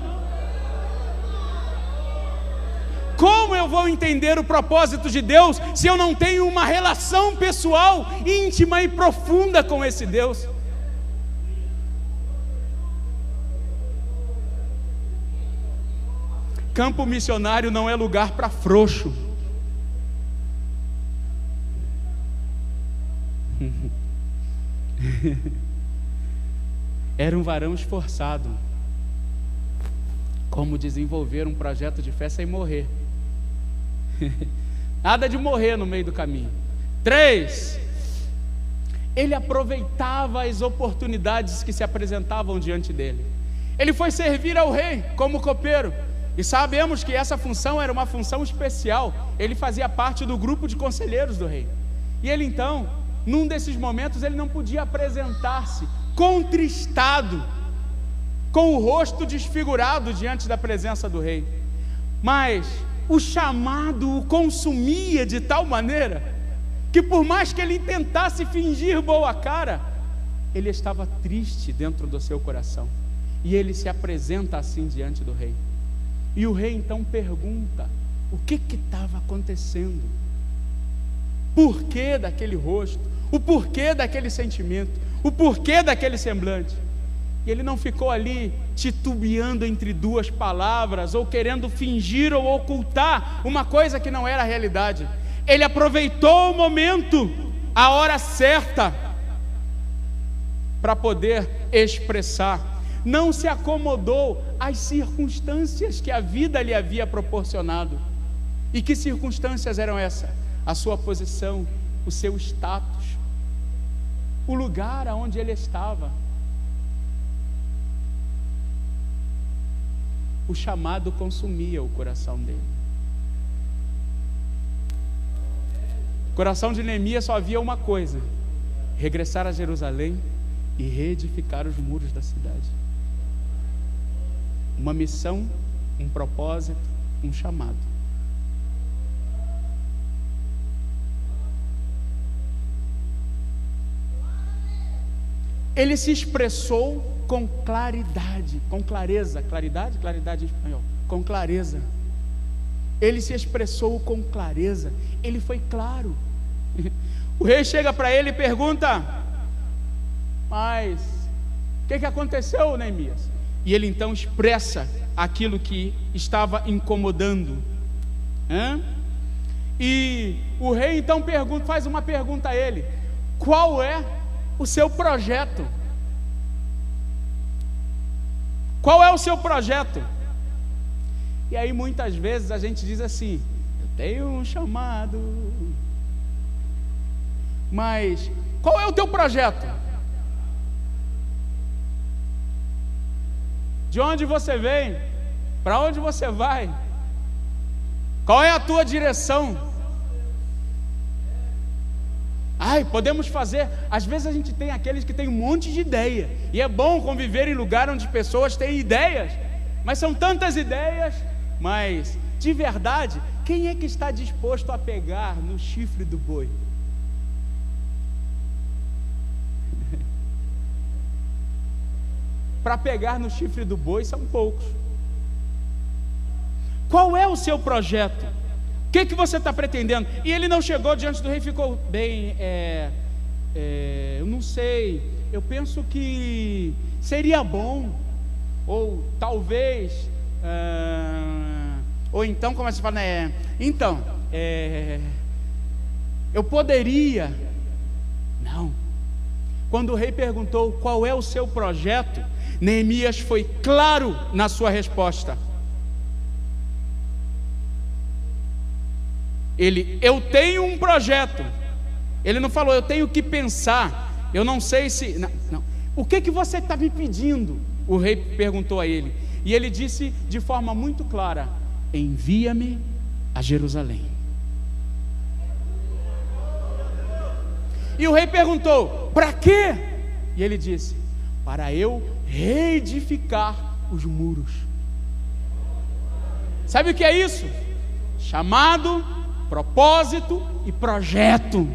Como eu vou entender o propósito de Deus se eu não tenho uma relação pessoal, íntima e profunda com esse Deus? Campo missionário não é lugar para frouxo. Era um varão esforçado. Como desenvolver um projeto de fé sem morrer? Nada de morrer no meio do caminho. 3. Ele aproveitava as oportunidades que se apresentavam diante dele. Ele foi servir ao rei como copeiro, e sabemos que essa função era uma função especial. Ele fazia parte do grupo de conselheiros do rei. E ele então, num desses momentos, ele não podia apresentar-se contristado, com o rosto desfigurado diante da presença do rei. Mas o chamado o consumia de tal maneira que, por mais que ele tentasse fingir boa cara, ele estava triste dentro do seu coração. E ele se apresenta assim diante do rei. E o rei então pergunta: o que estava acontecendo? Por que daquele rosto? O porquê daquele sentimento? O porquê daquele semblante? E ele não ficou ali titubeando entre duas palavras, ou querendo fingir ou ocultar uma coisa que não era a realidade. Ele aproveitou o momento, a hora certa, para poder expressar. Não se acomodou às circunstâncias que a vida lhe havia proporcionado. E que circunstâncias eram essas? A sua posição, o seu status, o lugar aonde ele estava. O chamado consumia o coração dele. O coração de Neemias só havia uma coisa: regressar a Jerusalém e reedificar os muros da cidade. Uma missão, um propósito, um chamado. Ele se expressou com claridade, com clareza. Claridade em espanhol. Com clareza. Ele se expressou com clareza. Ele foi claro. O rei chega para ele e pergunta: mas o que aconteceu, Neemias? E ele então expressa aquilo que estava incomodando. E o rei então faz uma pergunta a ele: qual é o seu projeto? Qual é o seu projeto? E aí muitas vezes a gente diz assim: eu tenho um chamado. Mas qual é o teu projeto? De onde você vem? Para onde você vai? Qual é a tua direção? Podemos fazer. Às vezes a gente tem aqueles que têm um monte de ideia, e é bom conviver em lugar onde pessoas têm ideias, mas são tantas ideias. Mas de verdade, quem é que está disposto a pegar no chifre do boi? Para pegar no chifre do boi são poucos. Qual é o seu projeto? O que você está pretendendo? E ele não chegou diante do rei e ficou bem, eu não sei, eu penso que seria bom, ou talvez, ou então, como se fala, eu poderia. Não. Quando o rei perguntou qual é o seu projeto, Neemias foi claro na sua resposta. Eu tenho um projeto. Ele não falou, eu tenho que pensar, eu não sei se... Não. O que você está me pedindo? O rei perguntou a ele. E ele disse de forma muito clara: envia-me a Jerusalém. E o rei perguntou: para quê? E ele disse: para eu reedificar os muros. Sabe o que é isso? Chamado, propósito e projeto.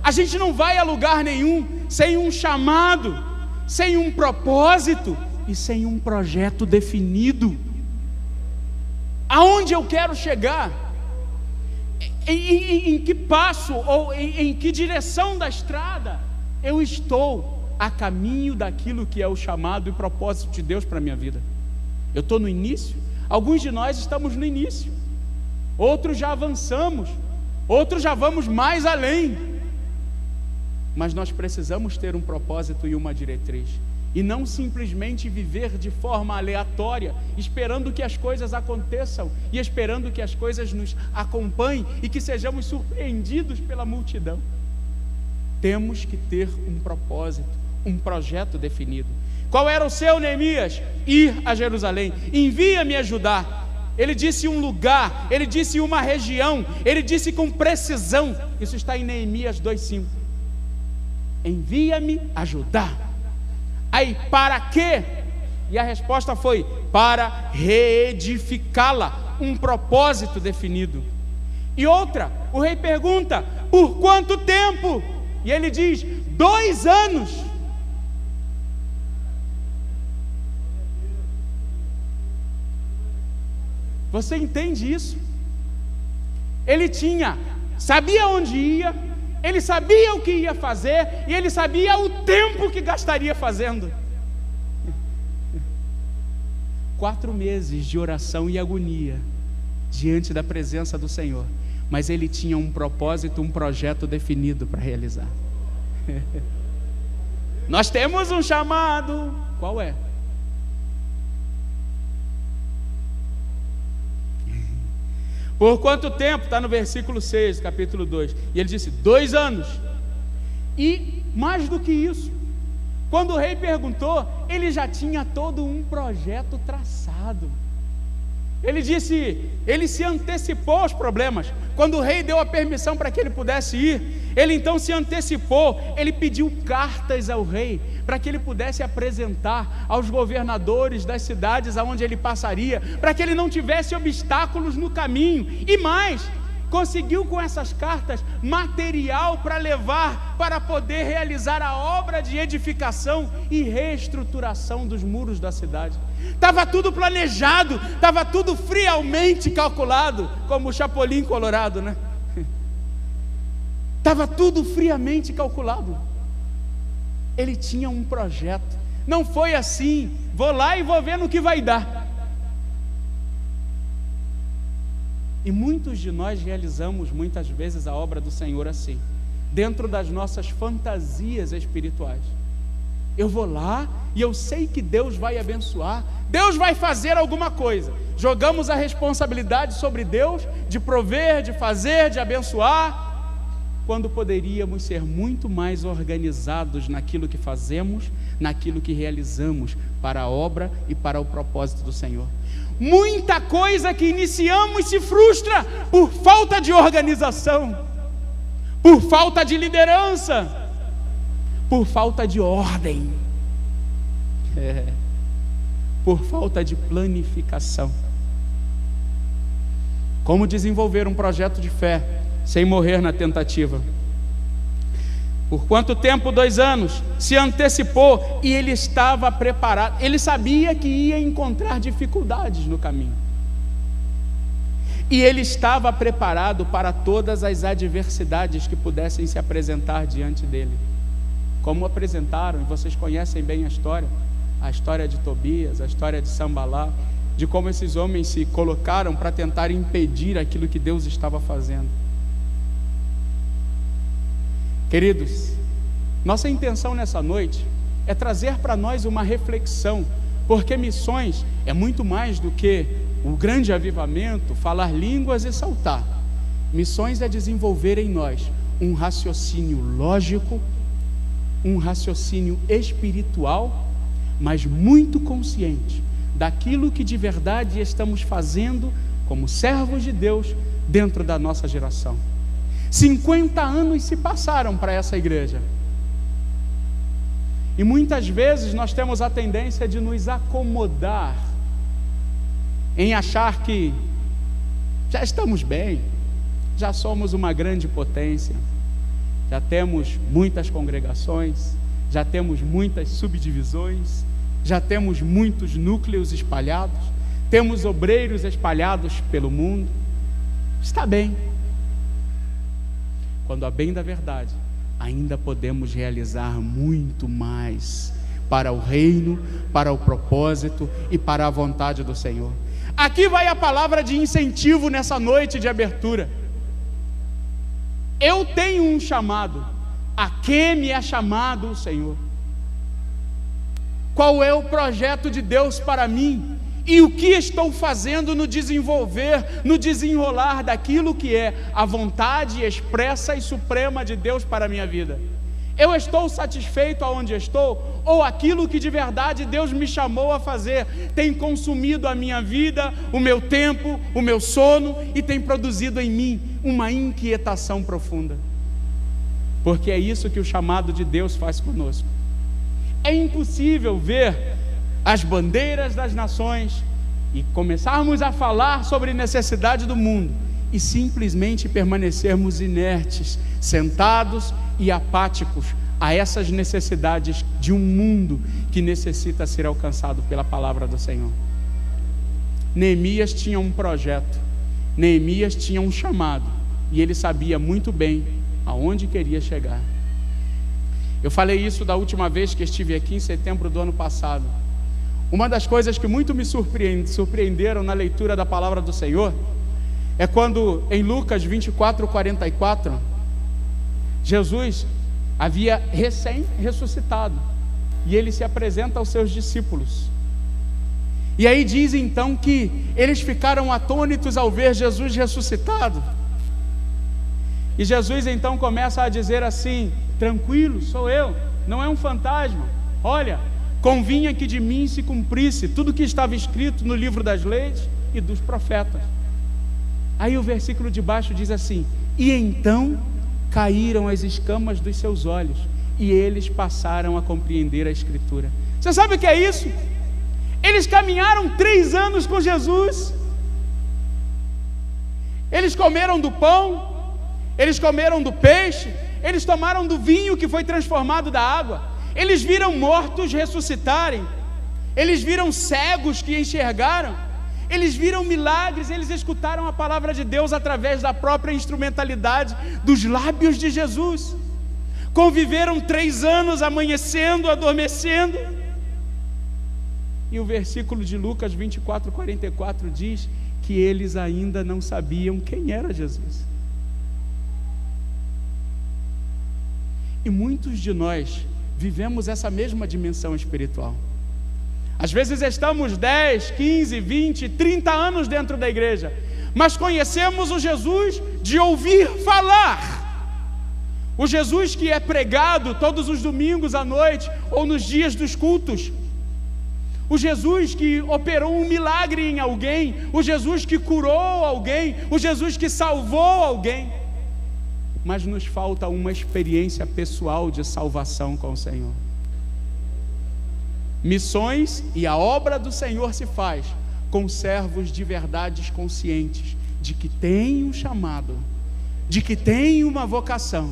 A gente não vai a lugar nenhum sem um chamado, sem um propósito e sem um projeto definido. Aonde eu quero chegar? Em que passo ou em que direção da estrada eu estou a caminho daquilo que é o chamado e propósito de Deus para a minha vida? Eu estou no início? Alguns de nós estamos no início, outros já avançamos, outros já vamos mais além. Mas nós precisamos ter um propósito e uma diretriz, e não simplesmente viver de forma aleatória, esperando que as coisas aconteçam e esperando que as coisas nos acompanhem e que sejamos surpreendidos pela multidão. Temos que ter um propósito, um projeto definido. Qual era o seu, Neemias? Ir a Jerusalém. Envia-me ajudar. Ele disse um lugar, ele disse uma região, ele disse com precisão. Isso está em Neemias 2:5. Envia-me ajudar. Aí, para quê? E a resposta foi: para reedificá-la, um propósito definido. E outra, o rei pergunta: por quanto tempo? E ele diz: 2 anos. Você entende isso? Ele sabia onde ia, ele sabia o que ia fazer, e ele sabia o tempo que gastaria fazendo. 4 meses de oração e agonia diante da presença do Senhor, mas ele tinha um propósito, um projeto definido para realizar. Nós temos um chamado. Qual é? Por quanto tempo? Está no versículo 6, capítulo 2. E ele disse: 2 anos. E mais do que isso, quando o rei perguntou, ele já tinha todo um projeto traçado. Ele disse, ele se antecipou aos problemas. Quando o rei deu a permissão para que ele pudesse ir, ele então se antecipou. Ele pediu cartas ao rei para que ele pudesse apresentar aos governadores das cidades aonde ele passaria, para que ele não tivesse obstáculos no caminho. E mais, conseguiu com essas cartas material para levar, para poder realizar a obra de edificação e reestruturação dos muros da cidade. Estava tudo planejado, estava tudo friamente calculado, como o Chapolin Colorado, né? Estava tudo friamente calculado. Ele tinha um projeto. Não foi assim: vou lá e vou ver no que vai dar. E muitos de nós realizamos muitas vezes a obra do Senhor assim, dentro das nossas fantasias espirituais. Eu vou lá e eu sei que Deus vai abençoar, Deus vai fazer alguma coisa. Jogamos a responsabilidade sobre Deus de prover, de fazer, de abençoar, quando poderíamos ser muito mais organizados naquilo que fazemos, naquilo que realizamos para a obra e para o propósito do Senhor. Muita coisa que iniciamos se frustra por falta de organização, por falta de liderança, por falta de ordem, por falta de planificação. Como desenvolver um projeto de fé sem morrer na tentativa? Por quanto tempo? 2 anos. Se antecipou e ele estava preparado. Ele sabia que ia encontrar dificuldades no caminho. E ele estava preparado para todas as adversidades que pudessem se apresentar diante dele. Como apresentaram, e vocês conhecem bem a história de Tobias, a história de Sambalá, de como esses homens se colocaram para tentar impedir aquilo que Deus estava fazendo. Queridos, nossa intenção nessa noite é trazer para nós uma reflexão, porque missões é muito mais do que o grande avivamento, falar línguas e saltar. Missões é desenvolver em nós um raciocínio lógico, um raciocínio espiritual, mas muito consciente daquilo que de verdade estamos fazendo como servos de Deus dentro da nossa geração. 50 anos se passaram para essa igreja. E muitas vezes nós temos a tendência de nos acomodar em achar que já estamos bem, já somos uma grande potência, já temos muitas congregações, já temos muitas subdivisões, já temos muitos núcleos espalhados, temos obreiros espalhados pelo mundo. Está bem. Quando a bem da verdade, ainda podemos realizar muito mais para o reino, para o propósito e para a vontade do Senhor. Aqui vai a palavra de incentivo nessa noite de abertura. Eu tenho um chamado. A que me é chamado o Senhor? Qual é o projeto de Deus para mim? E o que estou fazendo no desenvolver, no desenrolar daquilo que é a vontade expressa e suprema de Deus para a minha vida? Eu estou satisfeito aonde estou? Ou aquilo que de verdade Deus me chamou a fazer tem consumido a minha vida, o meu tempo, o meu sono e tem produzido em mim uma inquietação profunda? Porque é isso que o chamado de Deus faz conosco. É impossível ver as bandeiras das nações e começarmos a falar sobre necessidade do mundo e simplesmente permanecermos inertes, sentados e apáticos a essas necessidades de um mundo que necessita ser alcançado pela palavra do Senhor. Neemias tinha um projeto, Neemias tinha um chamado e ele sabia muito bem aonde queria chegar. Eu falei isso da última vez que estive aqui em setembro do ano passado. Uma das coisas que muito me surpreenderam na leitura da palavra do Senhor é quando em Lucas 24:44 Jesus havia recém-ressuscitado e ele se apresenta aos seus discípulos. E aí diz então que eles ficaram atônitos ao ver Jesus ressuscitado. E Jesus então começa a dizer assim: tranquilo, sou eu, não é um fantasma. Olha, convinha que de mim se cumprisse tudo que estava escrito no livro das leis e dos profetas. Aí o versículo de baixo diz assim: e então caíram as escamas dos seus olhos e eles passaram a compreender a Escritura. Você sabe o que é isso? Eles caminharam 3 anos com Jesus. Eles comeram do pão, eles comeram do peixe, eles tomaram do vinho que foi transformado da água. Eles viram mortos ressuscitarem, eles viram cegos que enxergaram, eles viram milagres, eles escutaram a palavra de Deus através da própria instrumentalidade dos lábios de Jesus. Conviveram 3 anos amanhecendo, adormecendo. E o versículo de Lucas 24:44 diz que eles ainda não sabiam quem era Jesus. E muitos de nós vivemos essa mesma dimensão espiritual. Às vezes estamos 10, 15, 20, 30 anos dentro da igreja, mas conhecemos o Jesus de ouvir falar. O Jesus que é pregado todos os domingos à noite ou nos dias dos cultos. O Jesus que operou um milagre em alguém, o Jesus que curou alguém, o Jesus que salvou alguém. Mas nos falta uma experiência pessoal de salvação com o Senhor. Missões e a obra do Senhor se faz com servos de verdades conscientes de que têm um chamado, de que têm uma vocação,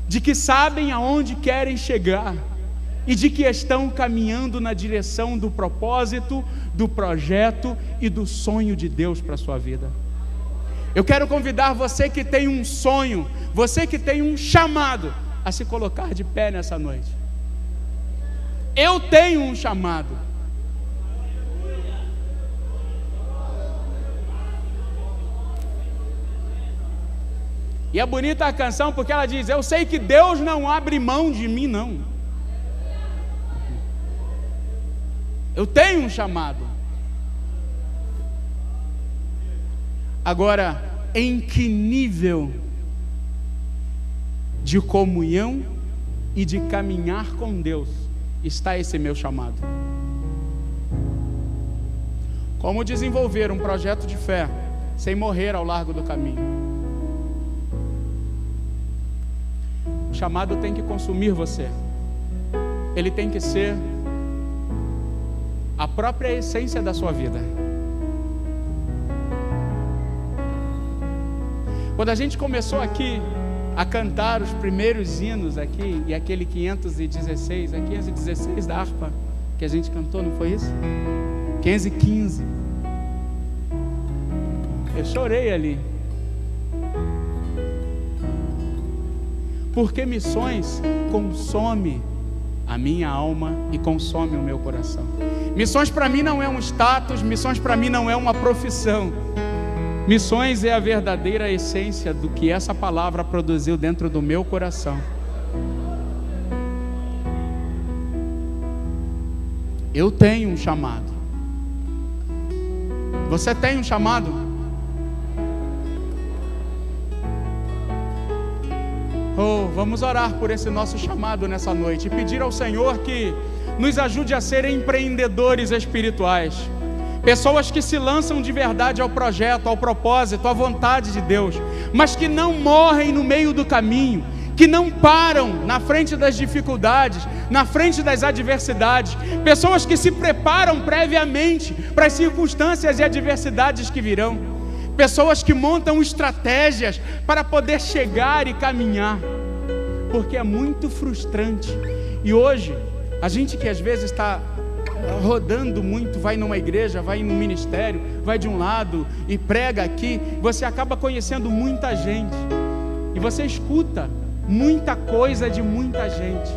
de que sabem aonde querem chegar e de que estão caminhando na direção do propósito, do projeto e do sonho de Deus para a sua vida. Eu quero convidar você que tem um sonho, você que tem um chamado, a se colocar de pé nessa noite. Eu tenho um chamado. E é bonita a canção porque ela diz: eu sei que Deus não abre mão de mim, não. Eu tenho um chamado. Agora, em que nível de comunhão e de caminhar com Deus está esse meu chamado? Como desenvolver um projeto de fé sem morrer ao largo do caminho? O chamado tem que consumir você. Ele tem que ser a própria essência da sua vida. Quando a gente começou aqui a cantar os primeiros hinos aqui, e aquele 516, é 516 da harpa que a gente cantou, não foi isso? 515. Eu chorei ali. Porque missões consome a minha alma e consome o meu coração. Missões para mim não é um status, missões para mim não é uma profissão. Missões é a verdadeira essência do que essa palavra produziu dentro do meu coração. Eu tenho um chamado. Você tem um chamado? Vamos orar por esse nosso chamado nessa noite e pedir ao Senhor que nos ajude a ser empreendedores espirituais, pessoas que se lançam de verdade ao projeto, ao propósito, à vontade de Deus, mas que não morrem no meio do caminho, que não param na frente das dificuldades, na frente das adversidades, pessoas que se preparam previamente para as circunstâncias e adversidades que virão, pessoas que montam estratégias para poder chegar e caminhar, porque é muito frustrante. E hoje, a gente que às vezes está rodando muito, vai numa igreja, vai num ministério, vai de um lado e prega aqui, você acaba conhecendo muita gente, e você escuta muita coisa de muita gente.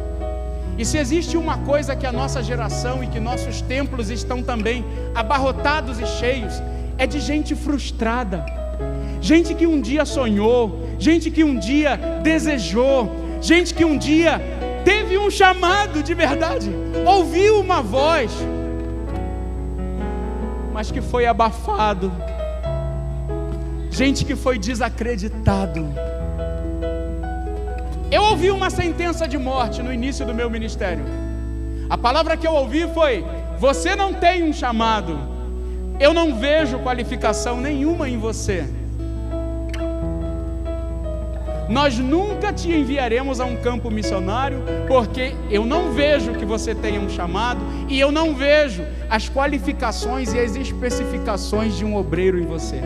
E se existe uma coisa que a nossa geração e que nossos templos estão também abarrotados e cheios, é de gente frustrada, gente que um dia sonhou, gente que um dia desejou, gente que um dia teve um chamado de verdade, ouviu uma voz, mas que foi abafado, gente que foi desacreditado. Eu ouvi uma sentença de morte no início do meu ministério. A palavra que eu ouvi foi: você não tem um chamado, eu não vejo qualificação nenhuma em você. Nós nunca te enviaremos a um campo missionário, porque eu não vejo que você tenha um chamado, e eu não vejo as qualificações e as especificações de um obreiro em você.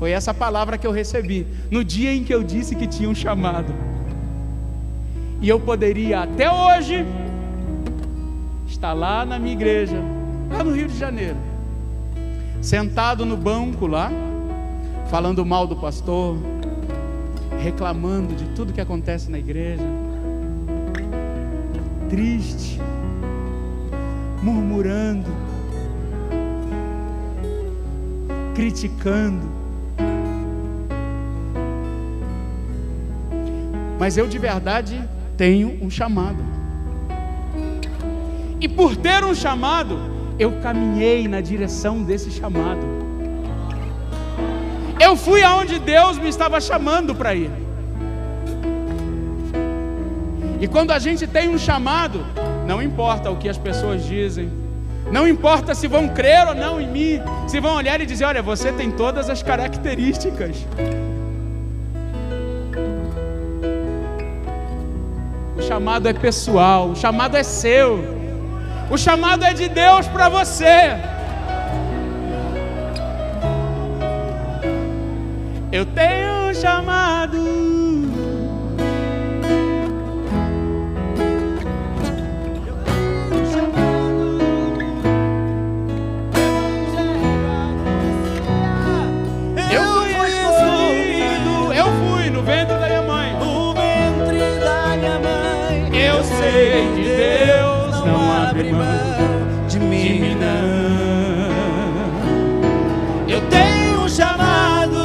Foi essa palavra que eu recebi no dia em que eu disse que tinha um chamado. E eu poderia até hoje estar lá na minha igreja, lá no Rio de Janeiro, sentado no banco lá, falando mal do pastor, reclamando de tudo que acontece na igreja, triste, murmurando, criticando. Mas eu de verdade tenho um chamado. E por ter um chamado, eu caminhei na direção desse chamado. Eu fui aonde Deus me estava chamando para ir. E quando a gente tem um chamado, não importa o que as pessoas dizem, não importa se vão crer ou não em mim, se vão olhar e dizer, olha, você tem todas as características. O chamado é pessoal, o chamado é seu, o chamado é de Deus para você. Eu tenho um chamado. Sei que Deus não abre mão de mim, não. Eu tenho um chamado,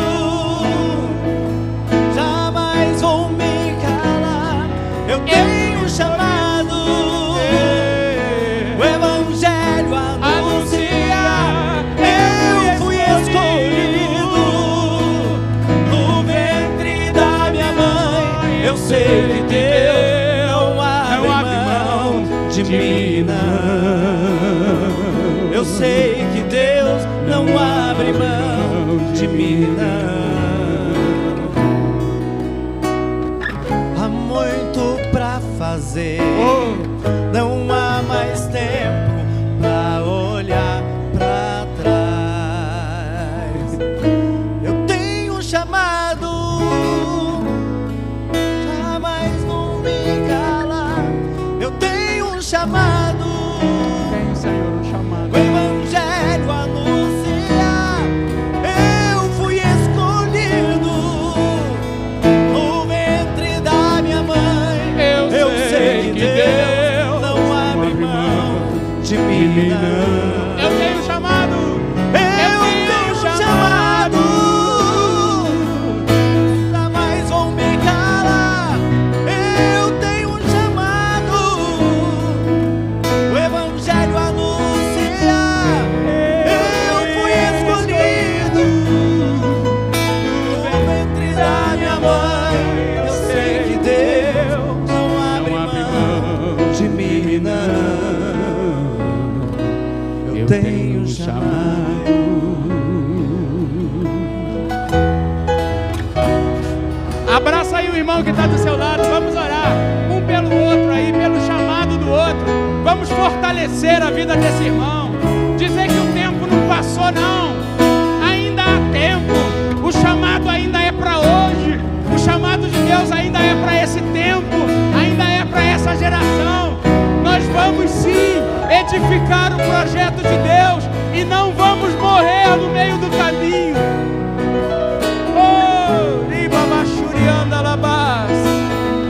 jamais vou me calar. Eu tenho um chamado, o Evangelho anunciar. Eu fui escolhido no ventre da minha mãe. Eu sei que Deus de mim, não. Eu sei que Deus não abre mão de mim, não. Há muito pra fazer, não há mais tempo pra olhar pra trás. Eu tenho um chamado, jamais vou me calar. Eu tenho um chamado, tem, Senhor, um chamado. O Evangelho anunciar. Eu fui escolhido no ventre da minha mãe. Eu sei que Deus não abre mão de mim, não. Eu tenho um chamado. Eu tenho um chamado, jamais vou me calar. Eu tenho um chamado, o Evangelho anunciar. Eu fui escolhido no ventre da minha mãe. Eu sei que Deus não abre mão de mim, não. Eu tenho um chamado. Abraça aí o irmão que está do seu lado. Vamos orar um pelo outro aí, pelo chamado do outro. Vamos fortalecer a vida desse irmão. Dizer que o tempo não passou, não. Ainda há tempo. O chamado ainda é para hoje. O chamado de Deus ainda é para esse tempo. Ainda é para essa geração. Nós vamos sim edificar o projeto de Deus e não vamos morrer no meio do caminho.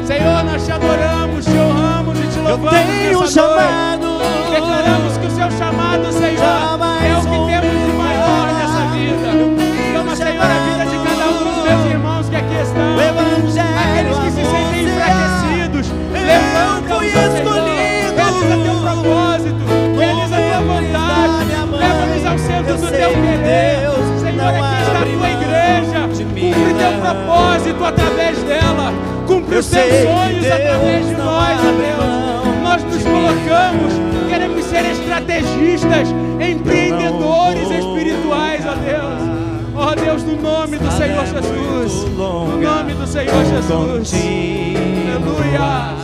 Senhor, nós te adoramos, te honramos e te louvamos. Eu tenho um chamado. Declaramos que o seu chamado, Senhor, é o que temos de maior nessa vida. Toma, Senhor, a vida de cada um dos meus irmãos que aqui estão, aqueles que se sentem enfraquecidos. Levanta-os, Senhor, realiza teu propósito, realiza tua vontade, leva-nos ao centro do teu querer. Senhor, aqui está a tua igreja, cumpre teu propósito através dela, cumpre os teus sonhos através de nós, ó Deus. Nós nos colocamos, queremos ser estrategistas, empreendedores espirituais, ó Deus. Ó Deus, no nome do Senhor Jesus, no nome do Senhor Jesus. Aleluia.